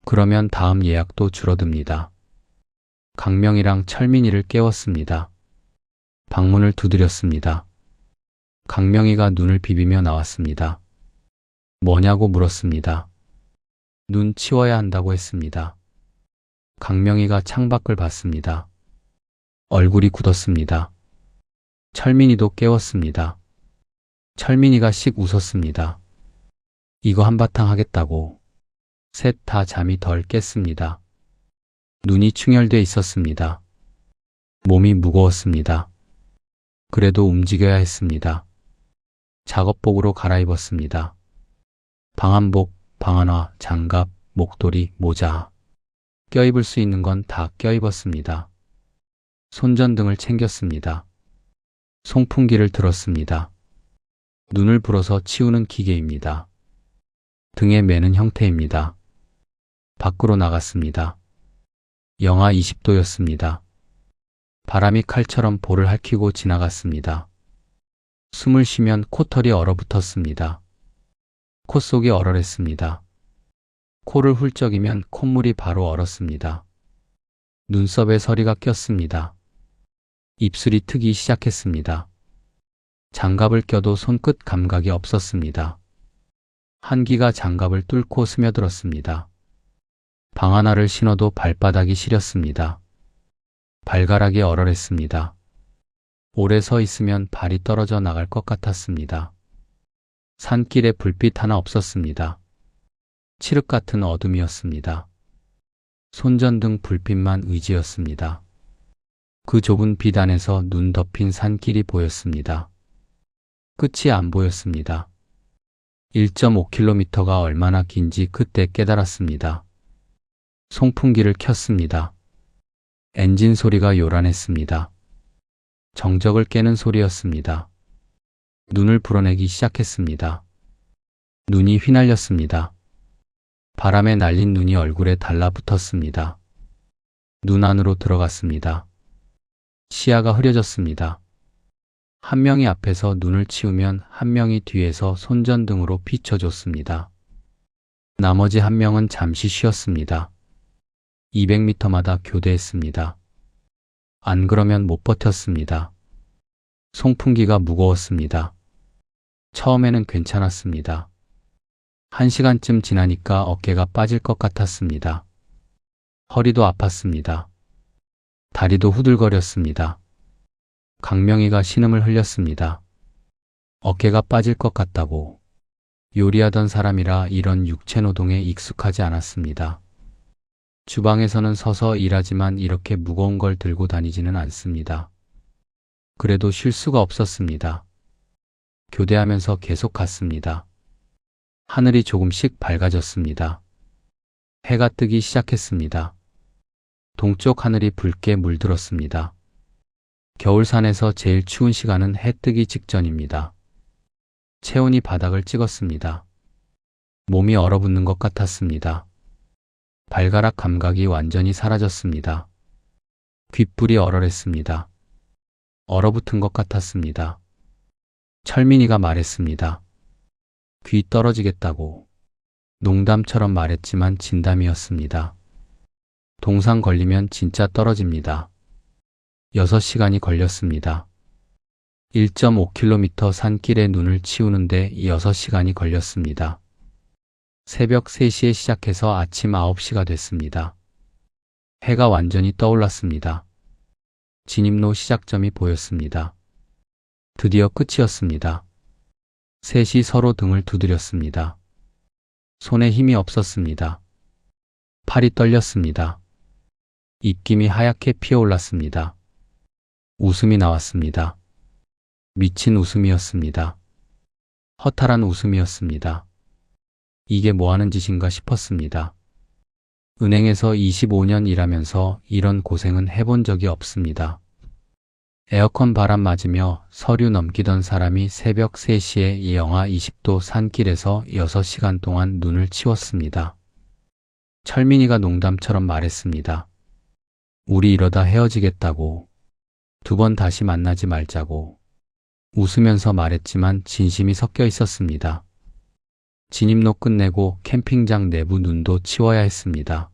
S2: 그러면 다음 예약도 줄어듭니다. 강명이랑 철민이를 깨웠습니다. 방문을 두드렸습니다. 강명이가 눈을 비비며 나왔습니다. 뭐냐고 물었습니다. 눈 치워야 한다고 했습니다. 강명이가 창밖을 봤습니다. 얼굴이 굳었습니다. 철민이도 깨웠습니다. 철민이가 씩 웃었습니다. 이거 한바탕 하겠다고. 셋 다 잠이 덜 깼습니다. 눈이 충혈돼 있었습니다. 몸이 무거웠습니다. 그래도 움직여야 했습니다. 작업복으로 갈아입었습니다. 방한복, 방한화, 장갑, 목도리, 모자. 껴입을 수 있는 건 다 껴입었습니다. 손전등을 챙겼습니다. 송풍기를 들었습니다. 눈을 불어서 치우는 기계입니다. 등에 매는 형태입니다. 밖으로 나갔습니다. 영하 20도였습니다. 바람이 칼처럼 볼을 핥히고 지나갔습니다. 숨을 쉬면 코털이 얼어붙었습니다. 콧속이 얼얼했습니다. 코를 훌쩍이면 콧물이 바로 얼었습니다. 눈썹에 서리가 꼈습니다. 입술이 트기 시작했습니다. 장갑을 껴도 손끝 감각이 없었습니다. 한기가 장갑을 뚫고 스며들었습니다. 방하나를 신어도 발바닥이 시렸습니다. 발가락이 얼얼했습니다. 오래 서 있으면 발이 떨어져 나갈 것 같았습니다. 산길에 불빛 하나 없었습니다. 칠흑 같은 어둠이었습니다. 손전등 불빛만 의지였습니다. 그 좁은 빛 안에서 눈 덮인 산길이 보였습니다. 끝이 안 보였습니다. 1.5km가 얼마나 긴지 그때 깨달았습니다. 송풍기를 켰습니다. 엔진 소리가 요란했습니다. 정적을 깨는 소리였습니다. 눈을 불어내기 시작했습니다. 눈이 휘날렸습니다. 바람에 날린 눈이 얼굴에 달라붙었습니다. 눈 안으로 들어갔습니다. 시야가 흐려졌습니다. 한 명이 앞에서 눈을 치우면 한 명이 뒤에서 손전등으로 비춰줬습니다. 나머지 한 명은 잠시 쉬었습니다. 200m마다 교대했습니다. 안 그러면 못 버텼습니다. 송풍기가 무거웠습니다. 처음에는 괜찮았습니다. 1시간쯤 지나니까 어깨가 빠질 것 같았습니다. 허리도 아팠습니다. 다리도 후들거렸습니다. 강명이가 신음을 흘렸습니다. 어깨가 빠질 것 같다고. 요리하던 사람이라 이런 육체 노동에 익숙하지 않았습니다. 주방에서는 서서 일하지만 이렇게 무거운 걸 들고 다니지는 않습니다. 그래도 쉴 수가 없었습니다. 교대하면서 계속 갔습니다. 하늘이 조금씩 밝아졌습니다. 해가 뜨기 시작했습니다. 동쪽 하늘이 붉게 물들었습니다. 겨울산에서 제일 추운 시간은 해 뜨기 직전입니다. 체온이 바닥을 찍었습니다. 몸이 얼어붙는 것 같았습니다. 발가락 감각이 완전히 사라졌습니다. 귓불이 얼얼했습니다. 얼어붙은 것 같았습니다. 철민이가 말했습니다. 귀 떨어지겠다고. 농담처럼 말했지만 진담이었습니다. 동상 걸리면 진짜 떨어집니다. 6시간이 걸렸습니다. 1.5km 산길에 눈을 치우는데 6시간이 걸렸습니다. 새벽 3시에 시작해서 아침 9시가 됐습니다. 해가 완전히 떠올랐습니다. 진입로 시작점이 보였습니다. 드디어 끝이었습니다. 셋이 서로 등을 두드렸습니다. 손에 힘이 없었습니다. 팔이 떨렸습니다. 입김이 하얗게 피어올랐습니다. 웃음이 나왔습니다. 미친 웃음이었습니다. 허탈한 웃음이었습니다. 이게 뭐하는 짓인가 싶었습니다. 은행에서 25년 일하면서 이런 고생은 해본 적이 없습니다. 에어컨 바람 맞으며 서류 넘기던 사람이 새벽 3시에 영하 20도 산길에서 6시간 동안 눈을 치웠습니다. 철민이가 농담처럼 말했습니다. 우리 이러다 헤어지겠다고. 2번 다시 만나지 말자고. 웃으면서 말했지만 진심이 섞여 있었습니다. 진입로 끝내고 캠핑장 내부 눈도 치워야 했습니다.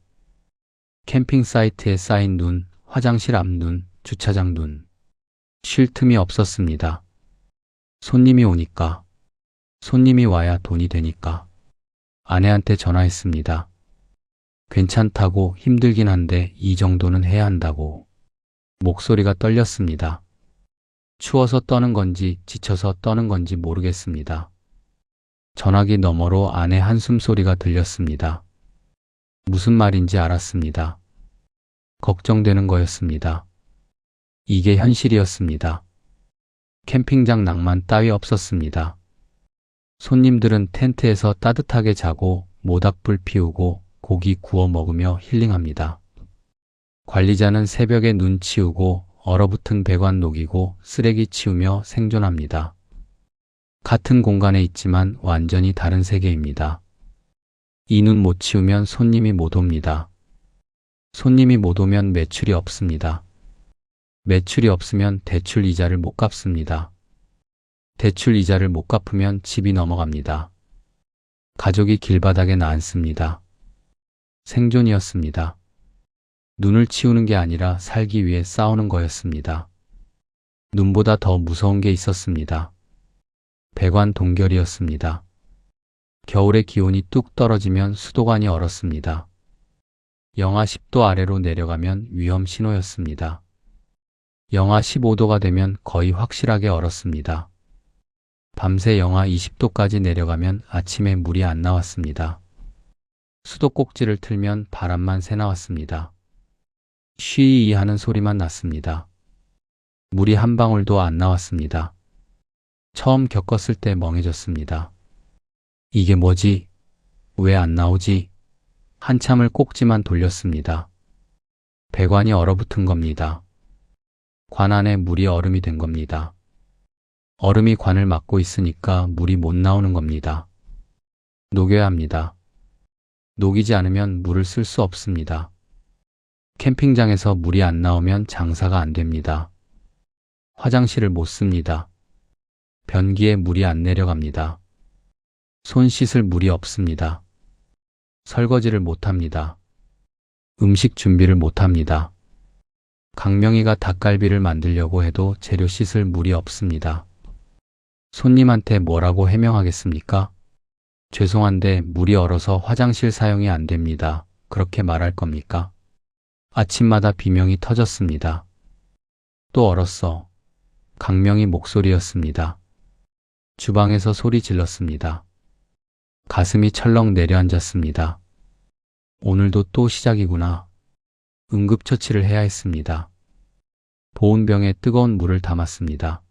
S2: 캠핑 사이트에 쌓인 눈, 화장실 앞 눈, 주차장 눈. 쉴 틈이 없었습니다. 손님이 오니까, 손님이 와야 돈이 되니까. 아내한테 전화했습니다. 괜찮다고, 힘들긴 한데 이 정도는 해야 한다고. 목소리가 떨렸습니다. 추워서 떠는 건지 지쳐서 떠는 건지 모르겠습니다. 전화기 너머로 아내 한숨 소리가 들렸습니다. 무슨 말인지 알았습니다. 걱정되는 거였습니다. 이게 현실이었습니다. 캠핑장 낭만 따위 없었습니다. 손님들은 텐트에서 따뜻하게 자고 모닥불 피우고 고기 구워 먹으며 힐링합니다. 관리자는 새벽에 눈 치우고 얼어붙은 배관 녹이고 쓰레기 치우며 생존합니다. 같은 공간에 있지만 완전히 다른 세계입니다. 이 눈 못 치우면 손님이 못 옵니다. 손님이 못 오면 매출이 없습니다. 매출이 없으면 대출 이자를 못 갚습니다. 대출 이자를 못 갚으면 집이 넘어갑니다. 가족이 길바닥에 나앉습니다. 생존이었습니다. 눈을 치우는 게 아니라 살기 위해 싸우는 거였습니다. 눈보다 더 무서운 게 있었습니다. 배관 동결이었습니다. 겨울에 기온이 뚝 떨어지면 수도관이 얼었습니다. 영하 10도 아래로 내려가면 위험 신호였습니다. 영하 15도가 되면 거의 확실하게 얼었습니다. 밤새 영하 20도까지 내려가면 아침에 물이 안 나왔습니다. 수도꼭지를 틀면 바람만 새 나왔습니다. 쉬이 하는 소리만 났습니다. 물이 한 방울도 안 나왔습니다. 처음 겪었을 때 멍해졌습니다. 이게 뭐지? 왜 안 나오지? 한참을 꼭지만 돌렸습니다. 배관이 얼어붙은 겁니다. 관 안에 물이 얼음이 된 겁니다. 얼음이 관을 막고 있으니까 물이 못 나오는 겁니다. 녹여야 합니다. 녹이지 않으면 물을 쓸 수 없습니다. 캠핑장에서 물이 안 나오면 장사가 안 됩니다. 화장실을 못 씁니다. 변기에 물이 안 내려갑니다. 손 씻을 물이 없습니다. 설거지를 못 합니다. 음식 준비를 못 합니다. 강명이가 닭갈비를 만들려고 해도 재료 씻을 물이 없습니다. 손님한테 뭐라고 해명하겠습니까? 죄송한데 물이 얼어서 화장실 사용이 안 됩니다. 그렇게 말할 겁니까? 아침마다 비명이 터졌습니다. 또 얼었어. 강명이 목소리였습니다. 주방에서 소리 질렀습니다. 가슴이 철렁 내려앉았습니다. 오늘도 또 시작이구나. 응급처치를 해야 했습니다. 보온병에 뜨거운 물을 담았습니다.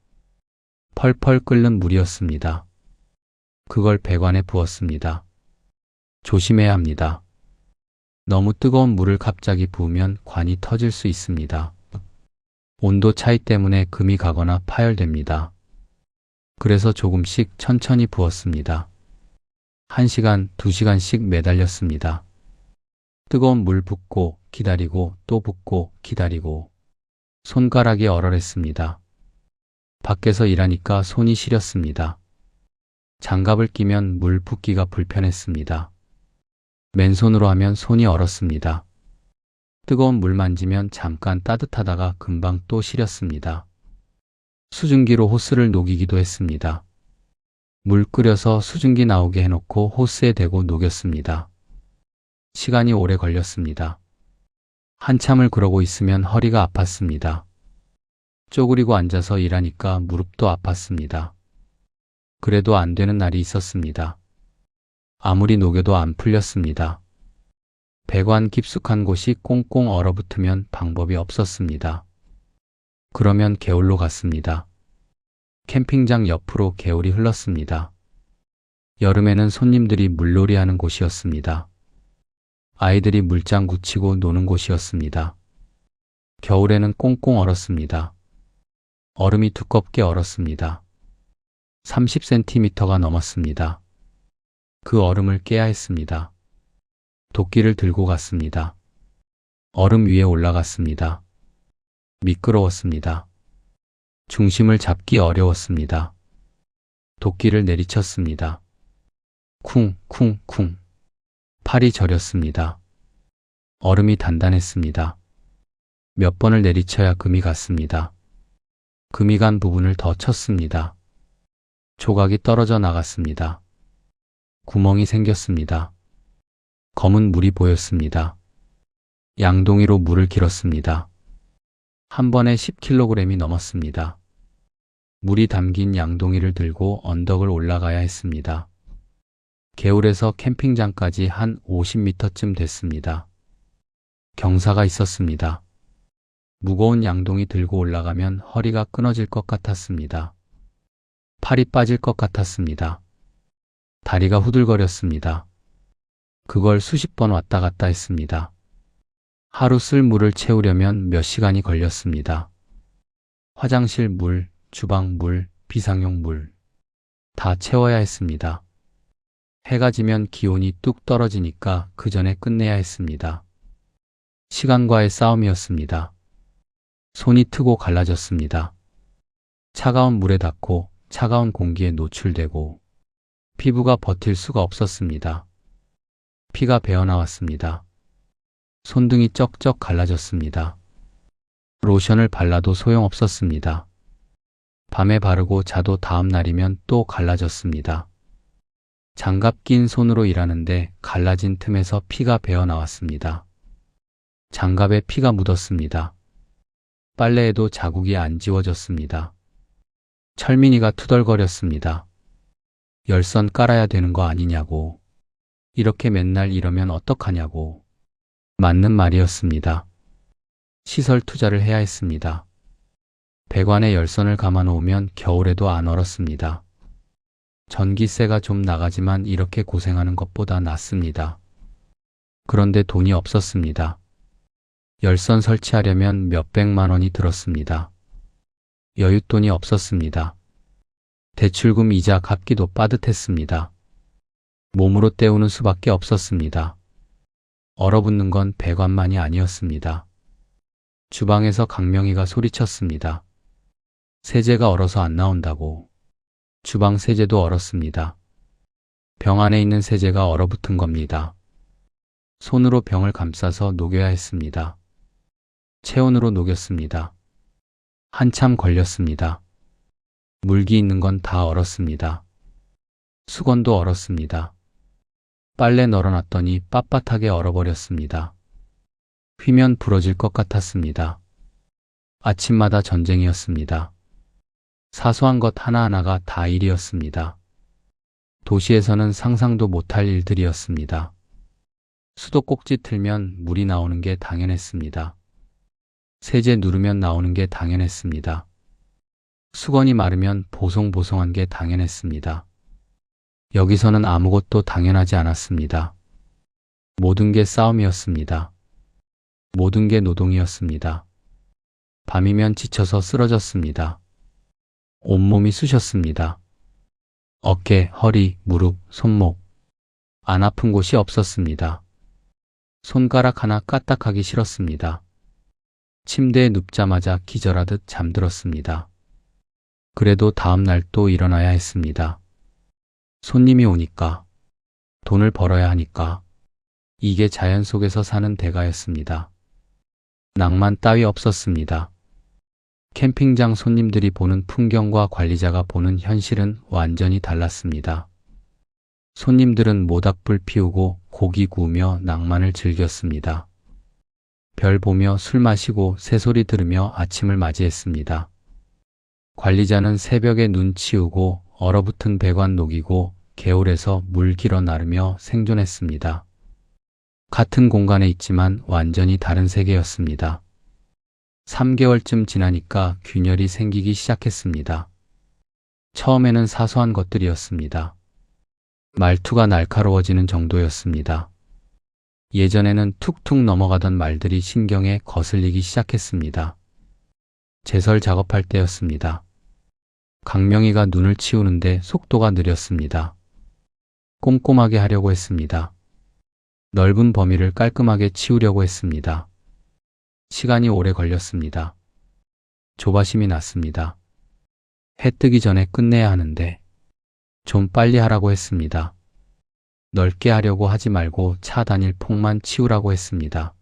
S2: 펄펄 끓는 물이었습니다. 그걸 배관에 부었습니다. 조심해야 합니다. 너무 뜨거운 물을 갑자기 부으면 관이 터질 수 있습니다. 온도 차이 때문에 금이 가거나 파열됩니다. 그래서 조금씩 천천히 부었습니다. 1시간, 2시간씩 매달렸습니다. 뜨거운 물 붓고 기다리고 또 붓고 기다리고 손가락이 얼얼했습니다. 밖에서 일하니까 손이 시렸습니다. 장갑을 끼면 물 붓기가 불편했습니다. 맨손으로 하면 손이 얼었습니다. 뜨거운 물 만지면 잠깐 따뜻하다가 금방 또 시렸습니다. 수증기로 호스를 녹이기도 했습니다. 물 끓여서 수증기 나오게 해놓고 호스에 대고 녹였습니다. 시간이 오래 걸렸습니다. 한참을 그러고 있으면 허리가 아팠습니다. 쪼그리고 앉아서 일하니까 무릎도 아팠습니다. 그래도 안 되는 날이 있었습니다. 아무리 녹여도 안 풀렸습니다. 배관 깊숙한 곳이 꽁꽁 얼어붙으면 방법이 없었습니다. 그러면 개울로 갔습니다. 캠핑장 옆으로 개울이 흘렀습니다. 여름에는 손님들이 물놀이하는 곳이었습니다. 아이들이 물장구 치고 노는 곳이었습니다. 겨울에는 꽁꽁 얼었습니다. 얼음이 두껍게 얼었습니다. 30cm가 넘었습니다. 그 얼음을 깨야 했습니다. 도끼를 들고 갔습니다. 얼음 위에 올라갔습니다. 미끄러웠습니다. 중심을 잡기 어려웠습니다. 도끼를 내리쳤습니다. 쿵쿵쿵. 팔이 저렸습니다. 얼음이 단단했습니다. 몇 번을 내리쳐야 금이 갔습니다. 금이 간 부분을 더 쳤습니다. 조각이 떨어져 나갔습니다. 구멍이 생겼습니다. 검은 물이 보였습니다. 양동이로 물을 길었습니다. 한 번에 10kg이 넘었습니다. 물이 담긴 양동이를 들고 언덕을 올라가야 했습니다. 개울에서 캠핑장까지 한 50m쯤 됐습니다. 경사가 있었습니다. 무거운 양동이 들고 올라가면 허리가 끊어질 것 같았습니다. 팔이 빠질 것 같았습니다. 다리가 후들거렸습니다. 그걸 수십 번 왔다 갔다 했습니다. 하루 쓸 물을 채우려면 몇 시간이 걸렸습니다. 화장실 물, 주방 물, 비상용 물 다 채워야 했습니다. 해가 지면 기온이 뚝 떨어지니까 그 전에 끝내야 했습니다. 시간과의 싸움이었습니다. 손이 트고 갈라졌습니다. 차가운 물에 닿고 차가운 공기에 노출되고 피부가 버틸 수가 없었습니다. 피가 배어나왔습니다. 손등이 쩍쩍 갈라졌습니다. 로션을 발라도 소용없었습니다. 밤에 바르고 자도 다음 날이면 또 갈라졌습니다. 장갑 낀 손으로 일하는데 갈라진 틈에서 피가 배어나왔습니다. 장갑에 피가 묻었습니다. 빨래에도 자국이 안 지워졌습니다. 철민이가 투덜거렸습니다. 열선 깔아야 되는 거 아니냐고. 이렇게 맨날 이러면 어떡하냐고. 맞는 말이었습니다. 시설 투자를 해야 했습니다. 배관에 열선을 감아 놓으면 겨울에도 안 얼었습니다. 전기세가 좀 나가지만 이렇게 고생하는 것보다 낫습니다. 그런데 돈이 없었습니다. 열선 설치하려면 몇백만 원이 들었습니다. 여윳돈이 없었습니다. 대출금 이자 갚기도 빠듯했습니다. 몸으로 때우는 수밖에 없었습니다. 얼어붙는 건 배관만이 아니었습니다. 주방에서 강명이가 소리쳤습니다. 세제가 얼어서 안 나온다고. 주방 세제도 얼었습니다. 병 안에 있는 세제가 얼어붙은 겁니다. 손으로 병을 감싸서 녹여야 했습니다. 체온으로 녹였습니다. 한참 걸렸습니다. 물기 있는 건 다 얼었습니다. 수건도 얼었습니다. 빨래 널어놨더니 빳빳하게 얼어버렸습니다. 휘면 부러질 것 같았습니다. 아침마다 전쟁이었습니다. 사소한 것 하나하나가 다 일이었습니다. 도시에서는 상상도 못할 일들이었습니다. 수도꼭지 틀면 물이 나오는 게 당연했습니다. 세제 누르면 나오는 게 당연했습니다. 수건이 마르면 보송보송한 게 당연했습니다. 여기서는 아무것도 당연하지 않았습니다. 모든 게 싸움이었습니다. 모든 게 노동이었습니다. 밤이면 지쳐서 쓰러졌습니다. 온몸이 쑤셨습니다. 어깨, 허리, 무릎, 손목. 안 아픈 곳이 없었습니다. 손가락 하나 까딱하기 싫었습니다. 침대에 눕자마자 기절하듯 잠들었습니다. 그래도 다음 날 또 일어나야 했습니다. 손님이 오니까, 돈을 벌어야 하니까. 이게 자연 속에서 사는 대가였습니다. 낭만 따위 없었습니다. 캠핑장 손님들이 보는 풍경과 관리자가 보는 현실은 완전히 달랐습니다. 손님들은 모닥불 피우고 고기 구우며 낭만을 즐겼습니다. 별 보며 술 마시고 새소리 들으며 아침을 맞이했습니다. 관리자는 새벽에 눈 치우고 얼어붙은 배관 녹이고 개울에서 물 길어 나르며 생존했습니다. 같은 공간에 있지만 완전히 다른 세계였습니다. 3개월쯤 지나니까 균열이 생기기 시작했습니다. 처음에는 사소한 것들이었습니다. 말투가 날카로워지는 정도였습니다. 예전에는 툭툭 넘어가던 말들이 신경에 거슬리기 시작했습니다. 제설 작업할 때였습니다. 강명이가 눈을 치우는데 속도가 느렸습니다. 꼼꼼하게 하려고 했습니다. 넓은 범위를 깔끔하게 치우려고 했습니다. 시간이 오래 걸렸습니다. 조바심이 났습니다. 해 뜨기 전에 끝내야 하는데 좀 빨리 하라고 했습니다. 넓게 하려고 하지 말고 차 다닐 폭만 치우라고 했습니다.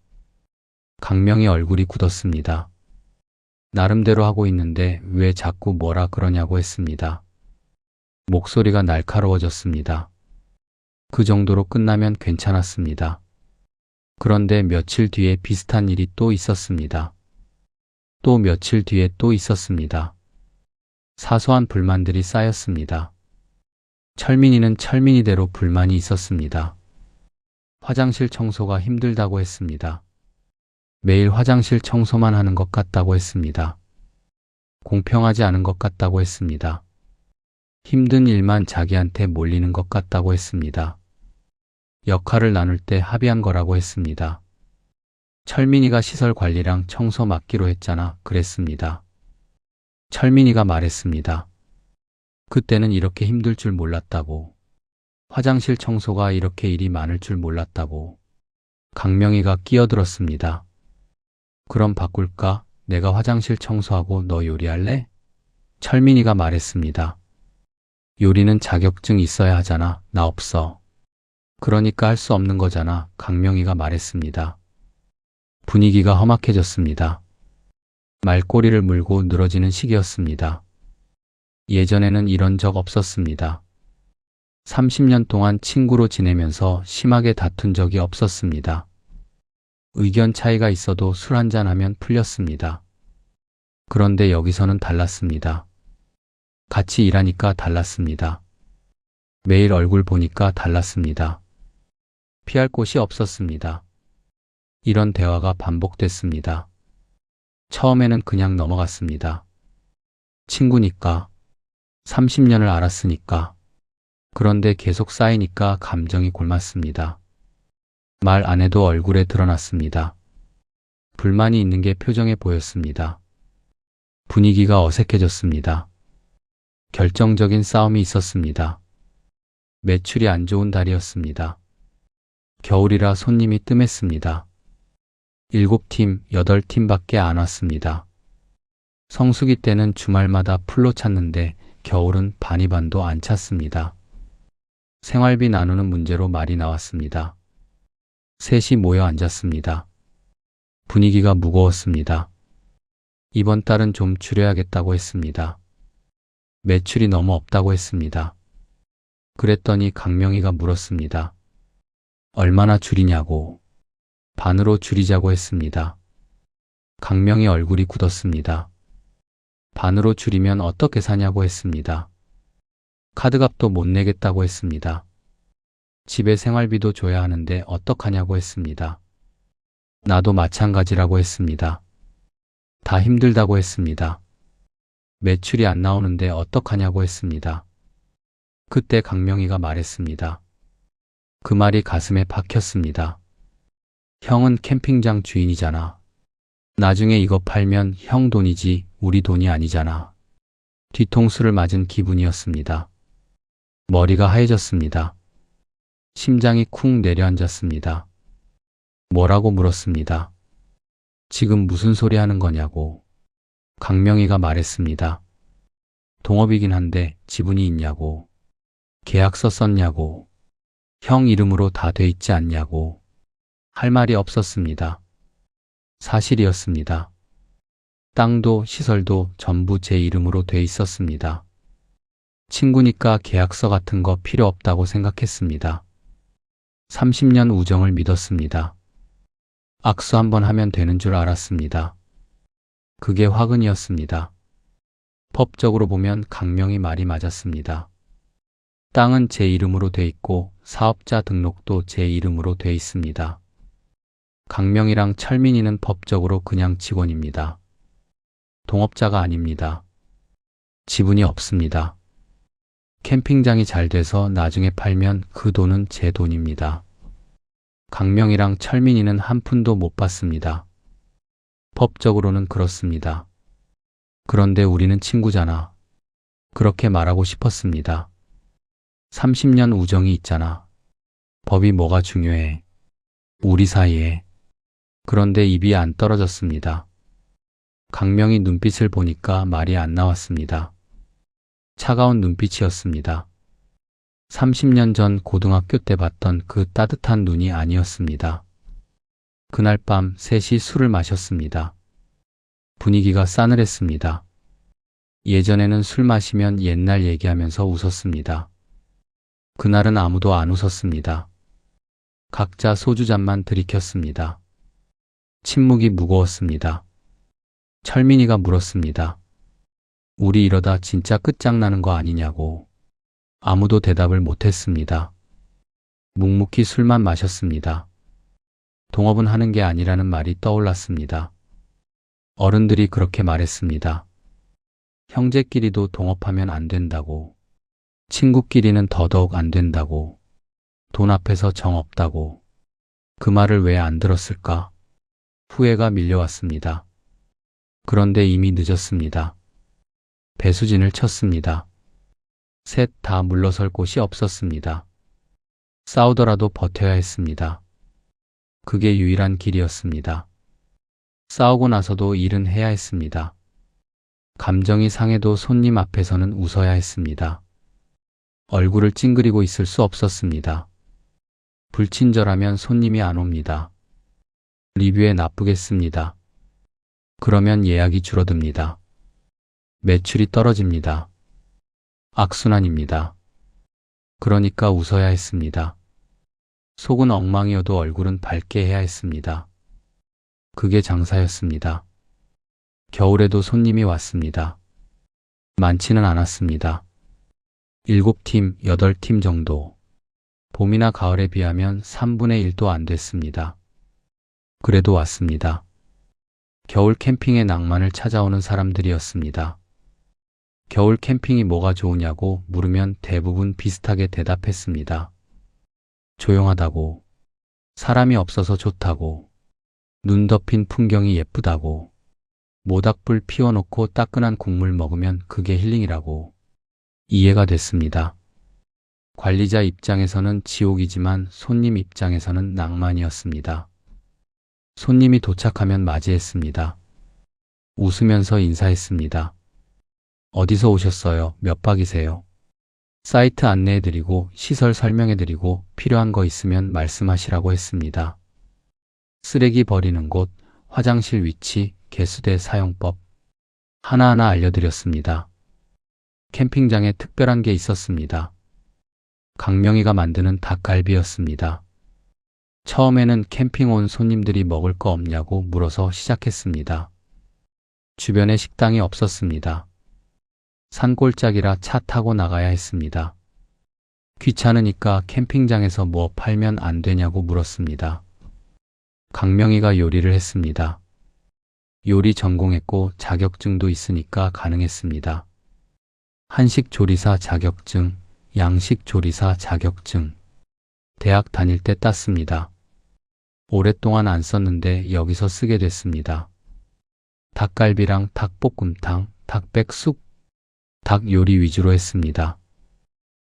S2: 강명희 얼굴이 굳었습니다. 나름대로 하고 있는데 왜 자꾸 뭐라 그러냐고 했습니다. 목소리가 날카로워졌습니다. 그 정도로 끝나면 괜찮았습니다. 그런데 며칠 뒤에 비슷한 일이 또 있었습니다. 또 며칠 뒤에 또 있었습니다. 사소한 불만들이 쌓였습니다. 철민이는 철민이대로 불만이 있었습니다. 화장실 청소가 힘들다고 했습니다. 매일 화장실 청소만 하는 것 같다고 했습니다. 공평하지 않은 것 같다고 했습니다. 힘든 일만 자기한테 몰리는 것 같다고 했습니다. 역할을 나눌 때 합의한 거라고 했습니다. 철민이가 시설 관리랑 청소 맡기로 했잖아 그랬습니다. 철민이가 말했습니다. 그때는 이렇게 힘들 줄 몰랐다고. 화장실 청소가 이렇게 일이 많을 줄 몰랐다고. 강명희가 끼어들었습니다. 그럼 바꿀까? 내가 화장실 청소하고 너 요리할래? 철민이가 말했습니다. 요리는 자격증 있어야 하잖아. 나 없어. 그러니까 할 수 없는 거잖아. 강명희가 말했습니다. 분위기가 험악해졌습니다. 말꼬리를 물고 늘어지는 시기였습니다. 예전에는 이런 적 없었습니다. 30년 동안 친구로 지내면서 심하게 다툰 적이 없었습니다. 의견 차이가 있어도 술 한잔 하면 풀렸습니다. 그런데 여기서는 달랐습니다. 같이 일하니까 달랐습니다. 매일 얼굴 보니까 달랐습니다. 피할 곳이 없었습니다. 이런 대화가 반복됐습니다. 처음에는 그냥 넘어갔습니다. 친구니까, 30년을 알았으니까. 그런데 계속 쌓이니까 감정이 골맞습니다. 말 안 해도 얼굴에 드러났습니다. 불만이 있는 게 표정에 보였습니다. 분위기가 어색해졌습니다. 결정적인 싸움이 있었습니다. 매출이 안 좋은 달이었습니다. 겨울이라 손님이 뜸했습니다. 7팀, 8팀밖에 안 왔습니다. 성수기 때는 주말마다 풀로 찼는데 겨울은 반이 반도 안 찼습니다. 생활비 나누는 문제로 말이 나왔습니다. 셋이 모여 앉았습니다. 분위기가 무거웠습니다. 이번 달은 좀 줄여야겠다고 했습니다. 매출이 너무 없다고 했습니다. 그랬더니 강명희가 물었습니다. 얼마나 줄이냐고. 반으로 줄이자고 했습니다. 강명희 얼굴이 굳었습니다. 반으로 줄이면 어떻게 사냐고 했습니다. 카드값도 못 내겠다고 했습니다. 집에 생활비도 줘야 하는데 어떡하냐고 했습니다. 나도 마찬가지라고 했습니다. 다 힘들다고 했습니다. 매출이 안 나오는데 어떡하냐고 했습니다. 그때 강명희가 말했습니다. 그 말이 가슴에 박혔습니다. 형은 캠핑장 주인이잖아. 나중에 이거 팔면 형 돈이지 우리 돈이 아니잖아. 뒤통수를 맞은 기분이었습니다. 머리가 하얘졌습니다. 심장이 쿵 내려앉았습니다. 뭐라고 물었습니다. 지금 무슨 소리 하는 거냐고. 강명희가 말했습니다. 동업이긴 한데 지분이 있냐고. 계약서 썼냐고. 형 이름으로 다 돼 있지 않냐고. 할 말이 없었습니다. 사실이었습니다. 땅도 시설도 전부 제 이름으로 돼 있었습니다. 친구니까 계약서 같은 거 필요 없다고 생각했습니다. 30년 우정을 믿었습니다. 악수 한번 하면 되는 줄 알았습니다. 그게 화근이었습니다. 법적으로 보면 강명희 말이 맞았습니다. 땅은 제 이름으로 돼 있고 사업자 등록도 제 이름으로 돼 있습니다. 강명희랑 철민이는 법적으로 그냥 직원입니다. 동업자가 아닙니다. 지분이 없습니다. 캠핑장이 잘 돼서 나중에 팔면 그 돈은 제 돈입니다. 강명희랑 철민이는 한 푼도 못 받습니다. 법적으로는 그렇습니다. 그런데 우리는 친구잖아. 그렇게 말하고 싶었습니다. 30년 우정이 있잖아. 법이 뭐가 중요해. 우리 사이에. 그런데 입이 안 떨어졌습니다. 강명희 눈빛을 보니까 말이 안 나왔습니다. 차가운 눈빛이었습니다. 30년 전 고등학교 때 봤던 그 따뜻한 눈이 아니었습니다. 그날 밤 셋이 술을 마셨습니다. 분위기가 싸늘했습니다. 예전에는 술 마시면 옛날 얘기하면서 웃었습니다. 그날은 아무도 안 웃었습니다. 각자 소주잔만 들이켰습니다. 침묵이 무거웠습니다. 철민이가 물었습니다. 우리 이러다 진짜 끝장나는 거 아니냐고. 아무도 대답을 못했습니다. 묵묵히 술만 마셨습니다. 동업은 하는 게 아니라는 말이 떠올랐습니다. 어른들이 그렇게 말했습니다. 형제끼리도 동업하면 안 된다고. 친구끼리는 더더욱 안 된다고. 돈 앞에서 정 없다고. 그 말을 왜 안 들었을까? 후회가 밀려왔습니다. 그런데 이미 늦었습니다. 배수진을 쳤습니다. 셋 다 물러설 곳이 없었습니다. 싸우더라도 버텨야 했습니다. 그게 유일한 길이었습니다. 싸우고 나서도 일은 해야 했습니다. 감정이 상해도 손님 앞에서는 웃어야 했습니다. 얼굴을 찡그리고 있을 수 없었습니다. 불친절하면 손님이 안 옵니다. 리뷰에 나쁘겠습니다. 그러면 예약이 줄어듭니다. 매출이 떨어집니다. 악순환입니다. 그러니까 웃어야 했습니다. 속은 엉망이어도 얼굴은 밝게 해야 했습니다. 그게 장사였습니다. 겨울에도 손님이 왔습니다. 많지는 않았습니다. 7팀, 8팀 정도. 봄이나 가을에 비하면 3분의 1도 안 됐습니다. 그래도 왔습니다. 겨울 캠핑의 낭만을 찾아오는 사람들이었습니다. 겨울 캠핑이 뭐가 좋으냐고 물으면 대부분 비슷하게 대답했습니다. 조용하다고, 사람이 없어서 좋다고, 눈 덮인 풍경이 예쁘다고, 모닥불 피워놓고 따끈한 국물 먹으면 그게 힐링이라고. 이해가 됐습니다. 관리자 입장에서는 지옥이지만 손님 입장에서는 낭만이었습니다. 손님이 도착하면 맞이했습니다. 웃으면서 인사했습니다. 어디서 오셨어요? 몇 박이세요? 사이트 안내해드리고 시설 설명해드리고 필요한 거 있으면 말씀하시라고 했습니다. 쓰레기 버리는 곳, 화장실 위치, 개수대 사용법 하나하나 알려드렸습니다. 캠핑장에 특별한 게 있었습니다. 강명이가 만드는 닭갈비였습니다. 처음에는 캠핑 온 손님들이 먹을 거 없냐고 물어서 시작했습니다. 주변에 식당이 없었습니다. 산골짜기라 차 타고 나가야 했습니다. 귀찮으니까 캠핑장에서 뭐 팔면 안 되냐고 물었습니다. 강명이가 요리를 했습니다. 요리 전공했고 자격증도 있으니까 가능했습니다. 한식 조리사 자격증, 양식 조리사 자격증. 대학 다닐 때 땄습니다. 오랫동안 안 썼는데 여기서 쓰게 됐습니다. 닭갈비랑 닭볶음탕, 닭백숙, 닭 요리 위주로 했습니다.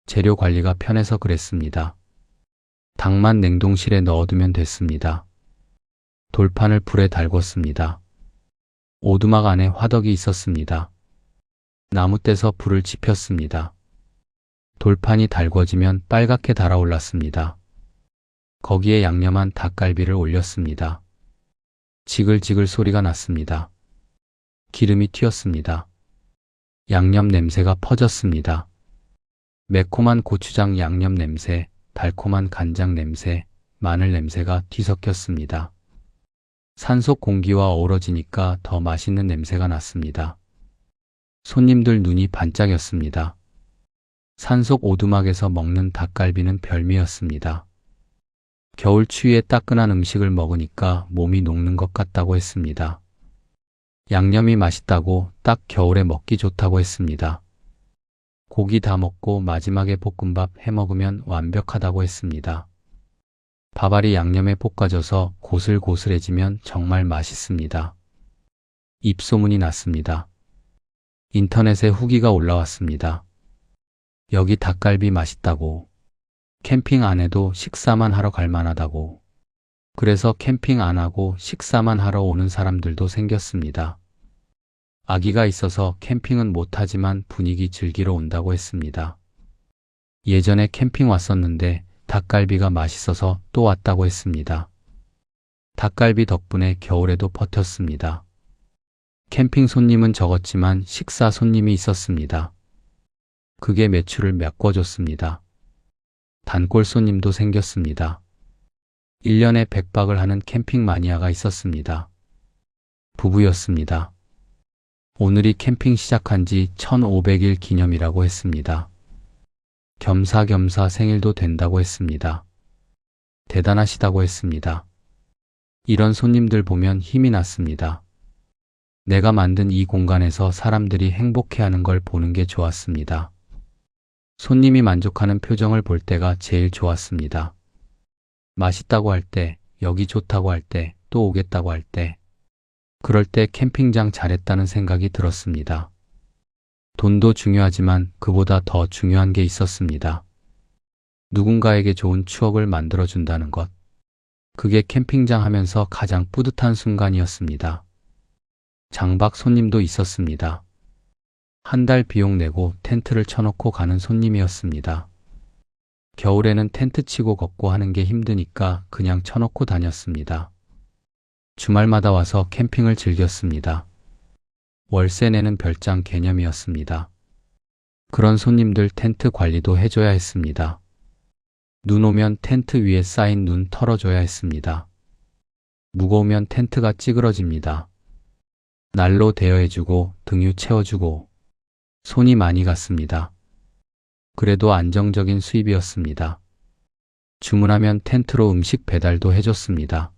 S2: 재료 관리가 편해서 그랬습니다. 닭만 냉동실에 넣어두면 됐습니다. 돌판을 불에 달궜습니다. 오두막 안에 화덕이 있었습니다. 나무 떼서 불을 지폈습니다. 돌판이 달궈지면 빨갛게 달아올랐습니다. 거기에 양념한 닭갈비를 올렸습니다. 지글지글 소리가 났습니다. 기름이 튀었습니다. 양념 냄새가 퍼졌습니다. 매콤한 고추장 양념 냄새, 달콤한 간장 냄새, 마늘 냄새가 뒤섞였습니다. 산속 공기와 어우러지니까 더 맛있는 냄새가 났습니다. 손님들 눈이 반짝였습니다. 산속 오두막에서 먹는 닭갈비는 별미였습니다. 겨울 추위에 따끈한 음식을 먹으니까 몸이 녹는 것 같다고 했습니다. 양념이 맛있다고 딱 겨울에 먹기 좋다고 했습니다. 고기 다 먹고 마지막에 볶음밥 해 먹으면 완벽하다고 했습니다. 밥알이 양념에 볶아져서 고슬고슬해지면 정말 맛있습니다. 입소문이 났습니다. 인터넷에 후기가 올라왔습니다. 여기 닭갈비 맛있다고. 캠핑 안 해도 식사만 하러 갈 만하다고. 그래서 캠핑 안 하고 식사만 하러 오는 사람들도 생겼습니다. 아기가 있어서 캠핑은 못하지만 분위기 즐기러 온다고 했습니다. 예전에 캠핑 왔었는데 닭갈비가 맛있어서 또 왔다고 했습니다. 닭갈비 덕분에 겨울에도 버텼습니다. 캠핑 손님은 적었지만 식사 손님이 있었습니다. 그게 매출을 메꿔줬습니다. 단골 손님도 생겼습니다. 1년에 100박을 하는 캠핑 마니아가 있었습니다. 부부였습니다. 오늘이 캠핑 시작한 지 1500일 기념이라고 했습니다. 겸사겸사 생일도 된다고 했습니다. 대단하시다고 했습니다. 이런 손님들 보면 힘이 났습니다. 내가 만든 이 공간에서 사람들이 행복해하는 걸 보는 게 좋았습니다. 손님이 만족하는 표정을 볼 때가 제일 좋았습니다. 맛있다고 할 때, 여기 좋다고 할 때, 또 오겠다고 할 때, 그럴 때 캠핑장 잘했다는 생각이 들었습니다. 돈도 중요하지만 그보다 더 중요한 게 있었습니다. 누군가에게 좋은 추억을 만들어준다는 것. 그게 캠핑장 하면서 가장 뿌듯한 순간이었습니다. 장박 손님도 있었습니다. 한 달 비용 내고 텐트를 쳐놓고 가는 손님이었습니다. 겨울에는 텐트 치고 걷고 하는 게 힘드니까 그냥 쳐놓고 다녔습니다. 주말마다 와서 캠핑을 즐겼습니다. 월세 내는 별장 개념이었습니다. 그런 손님들 텐트 관리도 해줘야 했습니다. 눈 오면 텐트 위에 쌓인 눈 털어줘야 했습니다. 무거우면 텐트가 찌그러집니다. 난로 대여해주고 등유 채워주고 손이 많이 갔습니다. 그래도 안정적인 수입이었습니다. 주문하면 텐트로 음식 배달도 해줬습니다.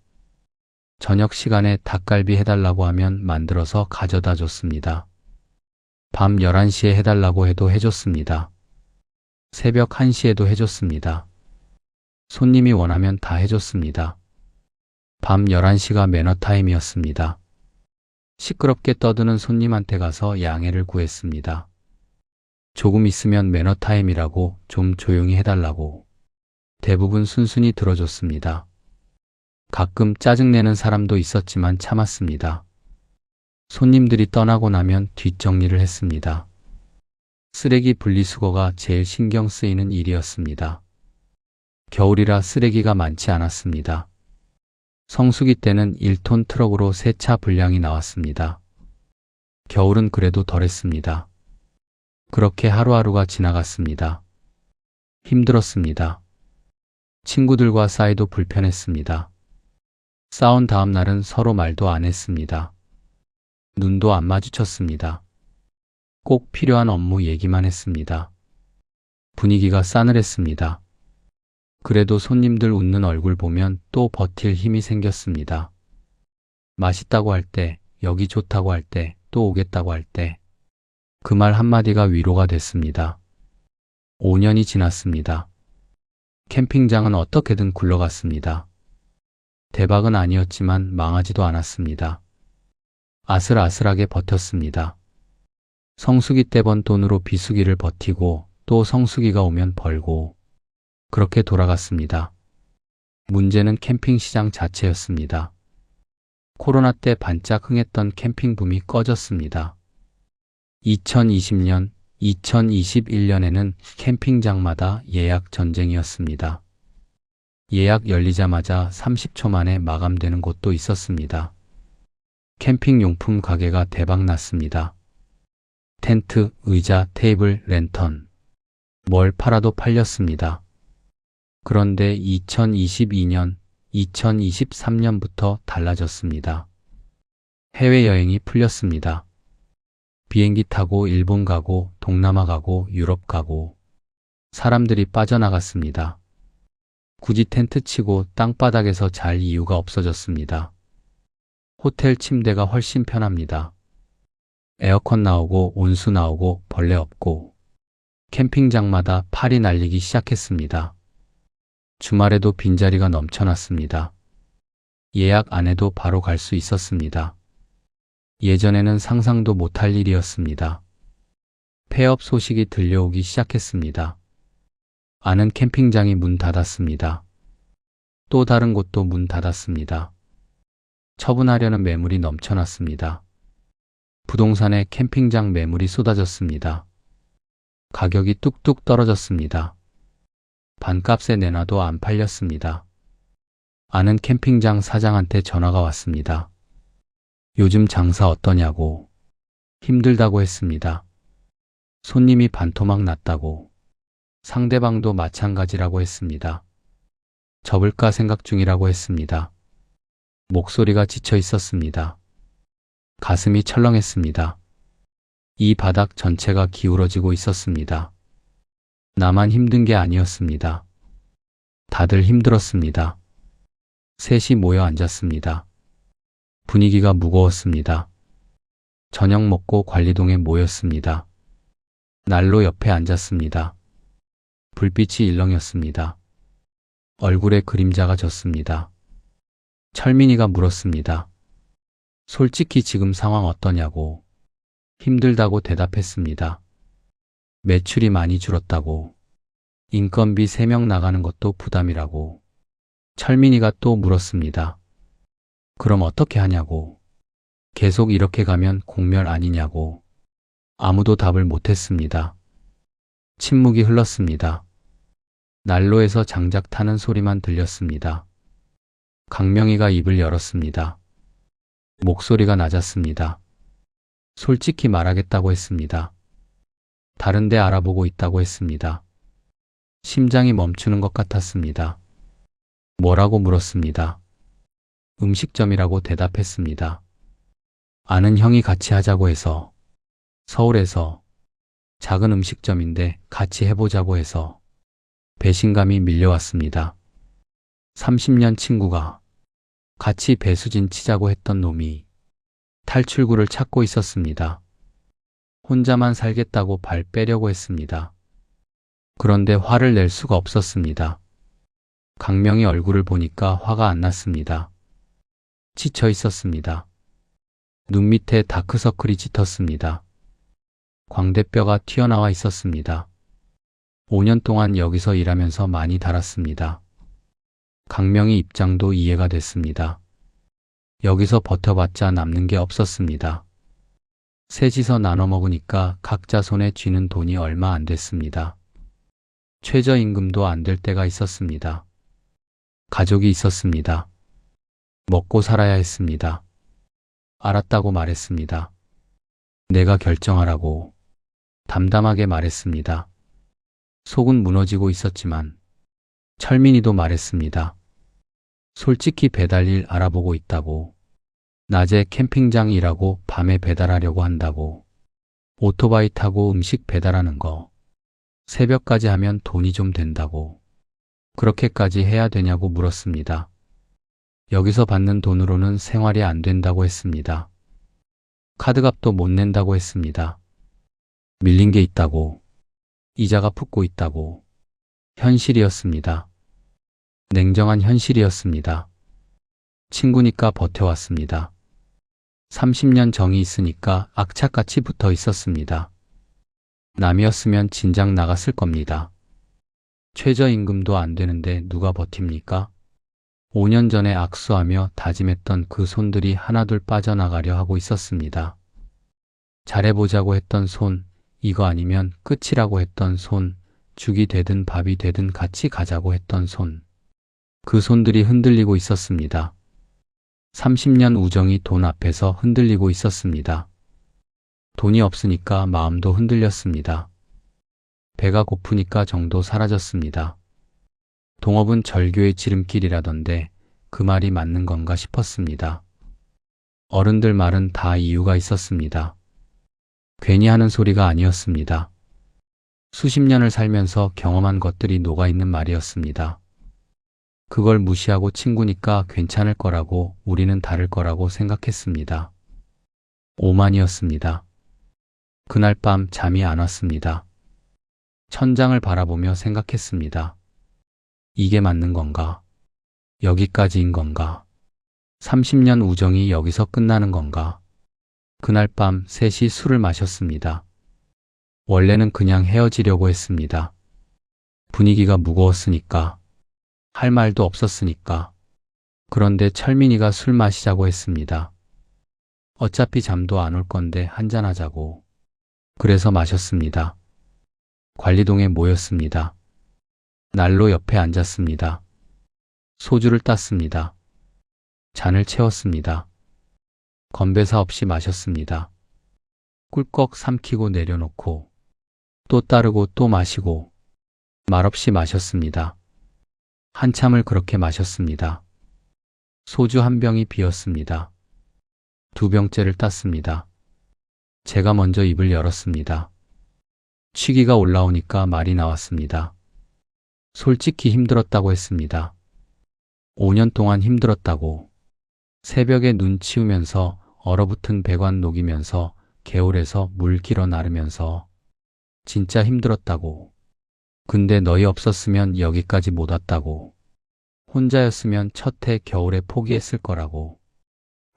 S2: 저녁 시간에 닭갈비 해달라고 하면 만들어서 가져다 줬습니다. 밤 11시에 해달라고 해도 해줬습니다. 새벽 1시에도 해줬습니다. 손님이 원하면 다 해줬습니다. 밤 11시가 매너타임이었습니다. 시끄럽게 떠드는 손님한테 가서 양해를 구했습니다. 조금 있으면 매너타임이라고 좀 조용히 해달라고. 대부분 순순히 들어줬습니다. 가끔 짜증내는 사람도 있었지만 참았습니다. 손님들이 떠나고 나면 뒷정리를 했습니다. 쓰레기 분리수거가 제일 신경 쓰이는 일이었습니다. 겨울이라 쓰레기가 많지 않았습니다. 성수기 때는 1톤 트럭으로 세차 분량이 나왔습니다. 겨울은 그래도 덜했습니다. 그렇게 하루하루가 지나갔습니다. 힘들었습니다. 친구들과 사이도 불편했습니다. 싸운 다음 날은 서로 말도 안 했습니다. 눈도 안 마주쳤습니다. 꼭 필요한 업무 얘기만 했습니다. 분위기가 싸늘했습니다. 그래도 손님들 웃는 얼굴 보면 또 버틸 힘이 생겼습니다. 맛있다고 할 때, 여기 좋다고 할 때, 또 오겠다고 할 때, 그 말 한마디가 위로가 됐습니다. 5년이 지났습니다. 캠핑장은 어떻게든 굴러갔습니다. 대박은 아니었지만 망하지도 않았습니다. 아슬아슬하게 버텼습니다. 성수기 때 번 돈으로 비수기를 버티고 또 성수기가 오면 벌고 그렇게 돌아갔습니다. 문제는 캠핑 시장 자체였습니다. 코로나 때 반짝 흥했던 캠핑 붐이 꺼졌습니다. 2020년, 2021년에는 캠핑장마다 예약 전쟁이었습니다. 예약 열리자마자 30초 만에 마감되는 곳도 있었습니다. 캠핑용품 가게가 대박났습니다. 텐트, 의자, 테이블, 랜턴. 뭘 팔아도 팔렸습니다. 그런데 2022년, 2023년부터 달라졌습니다. 해외여행이 풀렸습니다. 비행기 타고 일본 가고, 동남아 가고, 유럽 가고, 사람들이 빠져나갔습니다. 굳이 텐트 치고 땅바닥에서 잘 이유가 없어졌습니다. 호텔 침대가 훨씬 편합니다. 에어컨 나오고 온수 나오고 벌레 없고 캠핑장마다 팔이 날리기 시작했습니다. 주말에도 빈자리가 넘쳐났습니다. 예약 안 해도 바로 갈 수 있었습니다. 예전에는 상상도 못할 일이었습니다. 폐업 소식이 들려오기 시작했습니다. 아는 캠핑장이 문 닫았습니다. 또 다른 곳도 문 닫았습니다. 처분하려는 매물이 넘쳐났습니다. 부동산에 캠핑장 매물이 쏟아졌습니다. 가격이 뚝뚝 떨어졌습니다. 반값에 내놔도 안 팔렸습니다. 아는 캠핑장 사장한테 전화가 왔습니다. 요즘 장사 어떠냐고. 힘들다고 했습니다. 손님이 반토막 났다고. 상대방도 마찬가지라고 했습니다. 접을까 생각 중이라고 했습니다. 목소리가 지쳐 있었습니다. 가슴이 철렁했습니다. 이 바닥 전체가 기울어지고 있었습니다. 나만 힘든 게 아니었습니다. 다들 힘들었습니다. 셋이 모여 앉았습니다. 분위기가 무거웠습니다. 저녁 먹고 관리동에 모였습니다. 난로 옆에 앉았습니다. 불빛이 일렁였습니다. 얼굴에 그림자가 졌습니다. 철민이가 물었습니다. 솔직히 지금 상황 어떠냐고. 힘들다고 대답했습니다. 매출이 많이 줄었다고. 인건비 3명 나가는 것도 부담이라고. 철민이가 또 물었습니다. 그럼 어떻게 하냐고. 계속 이렇게 가면 공멸 아니냐고. 아무도 답을 못했습니다. 침묵이 흘렀습니다. 난로에서 장작 타는 소리만 들렸습니다. 강명희가 입을 열었습니다. 목소리가 낮았습니다. 솔직히 말하겠다고 했습니다. 다른 데 알아보고 있다고 했습니다. 심장이 멈추는 것 같았습니다. 뭐라고 물었습니다. 음식점이라고 대답했습니다. 아는 형이 같이 하자고 해서. 서울에서. 작은 음식점인데 같이 해보자고 해서. 배신감이 밀려왔습니다. 30년 친구가 같이 배수진 치자고 했던 놈이 탈출구를 찾고 있었습니다. 혼자만 살겠다고 발 빼려고 했습니다. 그런데 화를 낼 수가 없었습니다. 강명희 얼굴을 보니까 화가 안 났습니다. 지쳐 있었습니다. 눈 밑에 다크서클이 짙었습니다. 광대뼈가 튀어나와 있었습니다. 5년 동안 여기서 일하면서 많이 달았습니다. 강명희 입장도 이해가 됐습니다. 여기서 버텨봤자 남는 게 없었습니다. 셋이서 나눠 먹으니까 각자 손에 쥐는 돈이 얼마 안 됐습니다. 최저임금도 안 될 때가 있었습니다. 가족이 있었습니다. 먹고 살아야 했습니다. 알았다고 말했습니다. 내가 결정하라고 담담하게 말했습니다. 속은 무너지고 있었지만 철민이도 말했습니다. 솔직히 배달일 알아보고 있다고. 낮에 캠핑장 일하고 밤에 배달하려고 한다고. 오토바이 타고 음식 배달하는 거. 새벽까지 하면 돈이 좀 된다고. 그렇게까지 해야 되냐고 물었습니다. 여기서 받는 돈으로는 생활이 안 된다고 했습니다. 카드값도 못 낸다고 했습니다. 밀린 게 있다고. 이자가 붙고 있다고. 현실이었습니다. 냉정한 현실이었습니다. 친구니까 버텨왔습니다. 30년 정이 있으니까 악착같이 붙어 있었습니다. 남이었으면 진작 나갔을 겁니다. 최저임금도 안 되는데 누가 버팁니까? 5년 전에 악수하며 다짐했던 그 손들이 하나둘 빠져나가려 하고 있었습니다. 잘해보자고 했던 손, 이거 아니면 끝이라고 했던 손, 죽이 되든 밥이 되든 같이 가자고 했던 손. 그 손들이 흔들리고 있었습니다. 30년 우정이 돈 앞에서 흔들리고 있었습니다. 돈이 없으니까 마음도 흔들렸습니다. 배가 고프니까 정도 사라졌습니다. 동업은 절교의 지름길이라던데 그 말이 맞는 건가 싶었습니다. 어른들 말은 다 이유가 있었습니다. 괜히 하는 소리가 아니었습니다. 수십 년을 살면서 경험한 것들이 녹아있는 말이었습니다. 그걸 무시하고 친구니까 괜찮을 거라고, 우리는 다를 거라고 생각했습니다. 오만이었습니다. 그날 밤 잠이 안 왔습니다. 천장을 바라보며 생각했습니다. 이게 맞는 건가? 여기까지인 건가? 30년 우정이 여기서 끝나는 건가? 그날 밤 셋이 술을 마셨습니다. 원래는 그냥 헤어지려고 했습니다. 분위기가 무거웠으니까. 할 말도 없었으니까. 그런데 철민이가 술 마시자고 했습니다. 어차피 잠도 안 올 건데 한잔하자고. 그래서 마셨습니다. 관리동에 모였습니다. 난로 옆에 앉았습니다. 소주를 땄습니다. 잔을 채웠습니다. 건배사 없이 마셨습니다. 꿀꺽 삼키고 내려놓고 또 따르고 또 마시고 말없이 마셨습니다. 한참을 그렇게 마셨습니다. 소주 한 병이 비었습니다. 두 병째를 땄습니다. 제가 먼저 입을 열었습니다. 취기가 올라오니까 말이 나왔습니다. 솔직히 힘들었다고 했습니다. 5년 동안 힘들었다고. 새벽에 눈 치우면서 얼어붙은 배관 녹이면서 개울에서 물 길어 나르면서 진짜 힘들었다고. 근데 너희 없었으면 여기까지 못 왔다고. 혼자였으면 첫 해 겨울에 포기했을 거라고.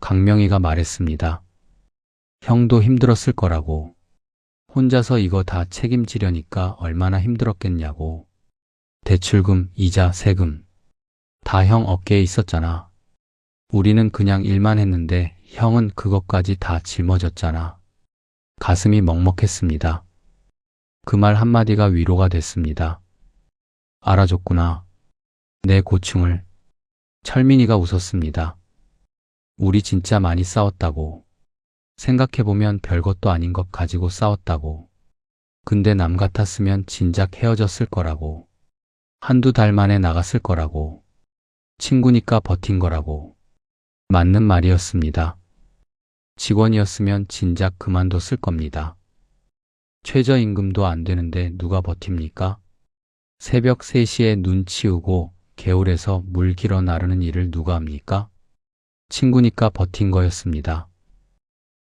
S2: 강명희가 말했습니다. 형도 힘들었을 거라고. 혼자서 이거 다 책임지려니까 얼마나 힘들었겠냐고. 대출금, 이자, 세금 다 형 어깨에 있었잖아. 우리는 그냥 일만 했는데 형은 그것까지 다 짊어졌잖아. 가슴이 먹먹했습니다. 그 말 한마디가 위로가 됐습니다. 알아줬구나. 내 고충을. 철민이가 웃었습니다. 우리 진짜 많이 싸웠다고. 생각해보면 별것도 아닌 것 가지고 싸웠다고. 근데 남 같았으면 진작 헤어졌을 거라고. 한두 달 만에 나갔을 거라고. 친구니까 버틴 거라고. 맞는 말이었습니다. 직원이었으면 진작 그만뒀을 겁니다. 최저임금도 안 되는데 누가 버팁니까? 새벽 3시에 눈 치우고 개울에서 물 길어 나르는 일을 누가 합니까? 친구니까 버틴 거였습니다.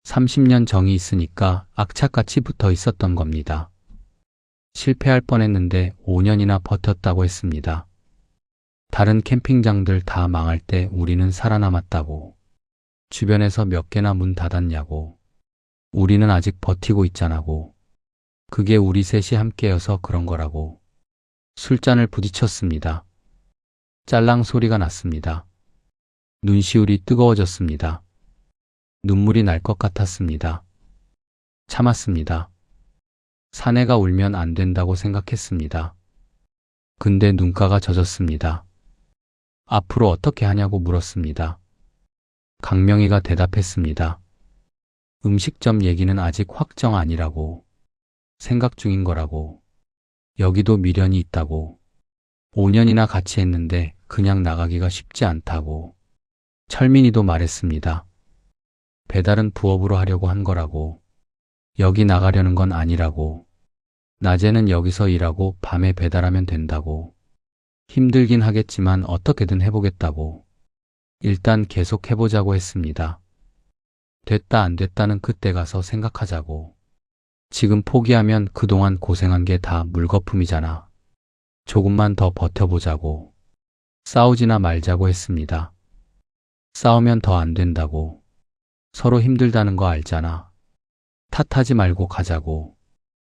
S2: 30년 정이 있으니까 악착같이 붙어 있었던 겁니다. 실패할 뻔했는데 5년이나 버텼다고 했습니다. 다른 캠핑장들 다 망할 때 우리는 살아남았다고. 주변에서 몇 개나 문 닫았냐고. 우리는 아직 버티고 있잖아고. 그게 우리 셋이 함께여서 그런 거라고. 술잔을 부딪혔습니다. 짤랑 소리가 났습니다. 눈시울이 뜨거워졌습니다. 눈물이 날 것 같았습니다. 참았습니다. 사내가 울면 안 된다고 생각했습니다. 근데 눈가가 젖었습니다. 앞으로 어떻게 하냐고 물었습니다. 강명희가 대답했습니다. 음식점 얘기는 아직 확정 아니라고. 생각 중인 거라고. 여기도 미련이 있다고. 5년이나 같이 했는데 그냥 나가기가 쉽지 않다고. 철민이도 말했습니다. 배달은 부업으로 하려고 한 거라고. 여기 나가려는 건 아니라고. 낮에는 여기서 일하고 밤에 배달하면 된다고. 힘들긴 하겠지만 어떻게든 해보겠다고. 일단 계속 해보자고 했습니다. 됐다 안 됐다는 그때 가서 생각하자고. 지금 포기하면 그동안 고생한 게 다 물거품이잖아. 조금만 더 버텨보자고. 싸우지나 말자고 했습니다. 싸우면 더 안 된다고. 서로 힘들다는 거 알잖아. 탓하지 말고 가자고.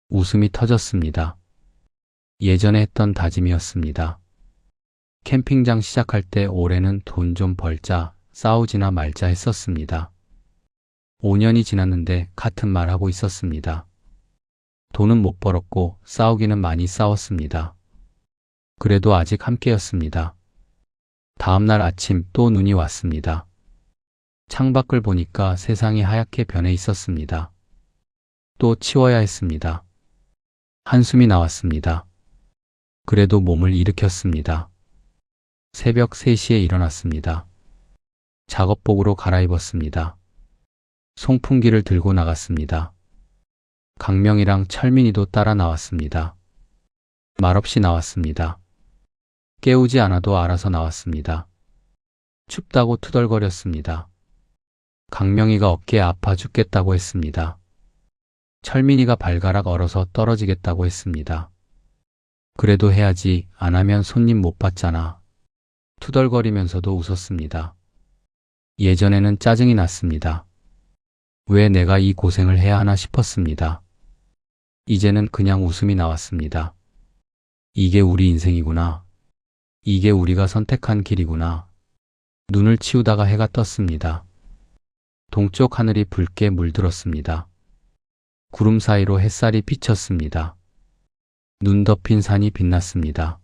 S2: 웃음이 터졌습니다. 예전에 했던 다짐이었습니다. 캠핑장 시작할 때 올해는 돈 좀 벌자, 싸우지나 말자 했었습니다. 5년이 지났는데 같은 말 하고 있었습니다. 돈은 못 벌었고 싸우기는 많이 싸웠습니다. 그래도 아직 함께였습니다. 다음날 아침 또 눈이 왔습니다. 창밖을 보니까 세상이 하얗게 변해 있었습니다. 또 치워야 했습니다. 한숨이 나왔습니다. 그래도 몸을 일으켰습니다. 새벽 3시에 일어났습니다. 작업복으로 갈아입었습니다. 송풍기를 들고 나갔습니다. 강명이랑 철민이도 따라 나왔습니다. 말없이 나왔습니다. 깨우지 않아도 알아서 나왔습니다. 춥다고 투덜거렸습니다. 강명이가 어깨에 아파 죽겠다고 했습니다. 철민이가 발가락 얼어서 떨어지겠다고 했습니다. 그래도 해야지, 안 하면 손님 못 받잖아. 투덜거리면서도 웃었습니다. 예전에는 짜증이 났습니다. 왜 내가 이 고생을 해야 하나 싶었습니다. 이제는 그냥 웃음이 나왔습니다. 이게 우리 인생이구나. 이게 우리가 선택한 길이구나. 눈을 치우다가 해가 떴습니다. 동쪽 하늘이 붉게 물들었습니다. 구름 사이로 햇살이 비쳤습니다. 눈 덮인 산이 빛났습니다.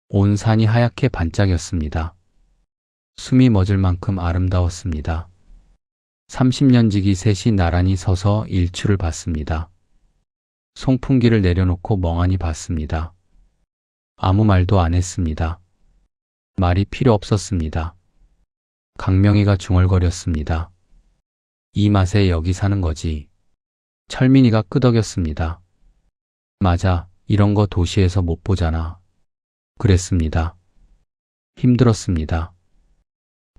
S2: 온 산이 하얗게 반짝였습니다. 숨이 멎을 만큼 아름다웠습니다. 30년 지기 셋이 나란히 서서 일출을 봤습니다. 송풍기를 내려놓고 멍하니 봤습니다. 아무 말도 안 했습니다. 말이 필요 없었습니다. 강명희가 중얼거렸습니다. 이 맛에 여기 사는 거지. 철민이가 끄덕였습니다. 맞아, 이런 거 도시에서 못 보잖아. 그랬습니다. 힘들었습니다.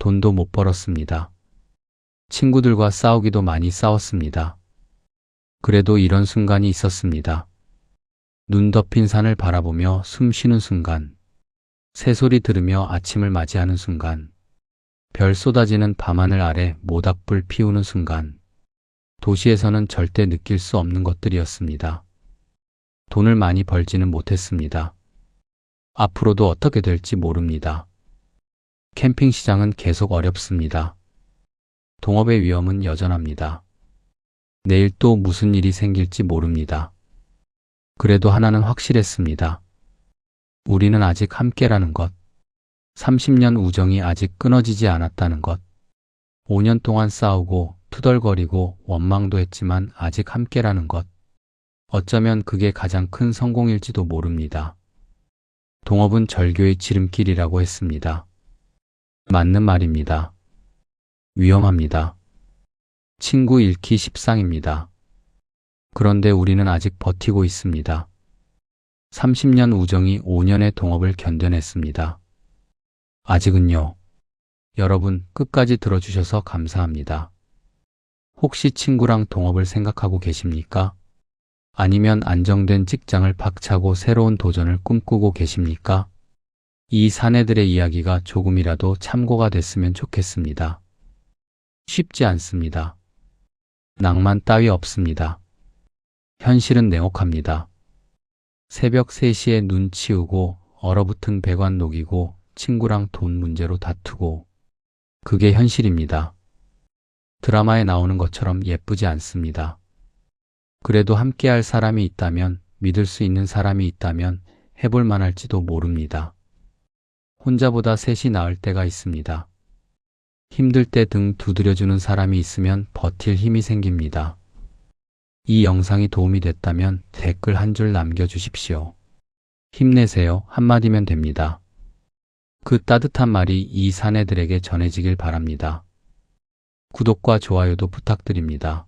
S2: 돈도 못 벌었습니다. 친구들과 싸우기도 많이 싸웠습니다. 그래도 이런 순간이 있었습니다. 눈 덮인 산을 바라보며 숨 쉬는 순간, 새소리 들으며 아침을 맞이하는 순간, 별 쏟아지는 밤하늘 아래 모닥불 피우는 순간, 도시에서는 절대 느낄 수 없는 것들이었습니다. 돈을 많이 벌지는 못했습니다. 앞으로도 어떻게 될지 모릅니다. 캠핑 시장은 계속 어렵습니다. 동업의 위험은 여전합니다. 내일 또 무슨 일이 생길지 모릅니다. 그래도 하나는 확실했습니다. 우리는 아직 함께라는 것. 30년 우정이 아직 끊어지지 않았다는 것. 5년 동안 싸우고 투덜거리고 원망도 했지만 아직 함께라는 것. 어쩌면 그게 가장 큰 성공일지도 모릅니다. 동업은 절교의 지름길이라고 했습니다. 맞는 말입니다. 위험합니다. 친구 잃기 십상입니다. 그런데 우리는 아직 버티고 있습니다. 30년 우정이 5년의 동업을 견뎌냈습니다. 아직은요. 여러분 끝까지 들어주셔서 감사합니다. 혹시 친구랑 동업을 생각하고 계십니까? 아니면 안정된 직장을 박차고 새로운 도전을 꿈꾸고 계십니까? 이 사내들의 이야기가 조금이라도 참고가 됐으면 좋겠습니다. 쉽지 않습니다. 낭만 따위 없습니다. 현실은 냉혹합니다. 새벽 3시에 눈 치우고 얼어붙은 배관 녹이고 친구랑 돈 문제로 다투고 그게 현실입니다. 드라마에 나오는 것처럼 예쁘지 않습니다. 그래도 함께할 사람이 있다면, 믿을 수 있는 사람이 있다면 해볼 만할지도 모릅니다. 혼자보다 셋이 나을 때가 있습니다. 힘들 때 등 두드려주는 사람이 있으면 버틸 힘이 생깁니다. 이 영상이 도움이 됐다면 댓글 한 줄 남겨주십시오. 힘내세요 한마디면 됩니다. 그 따뜻한 말이 이 사내들에게 전해지길 바랍니다. 구독과 좋아요도 부탁드립니다.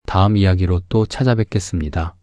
S2: 다음 이야기로 또 찾아뵙겠습니다.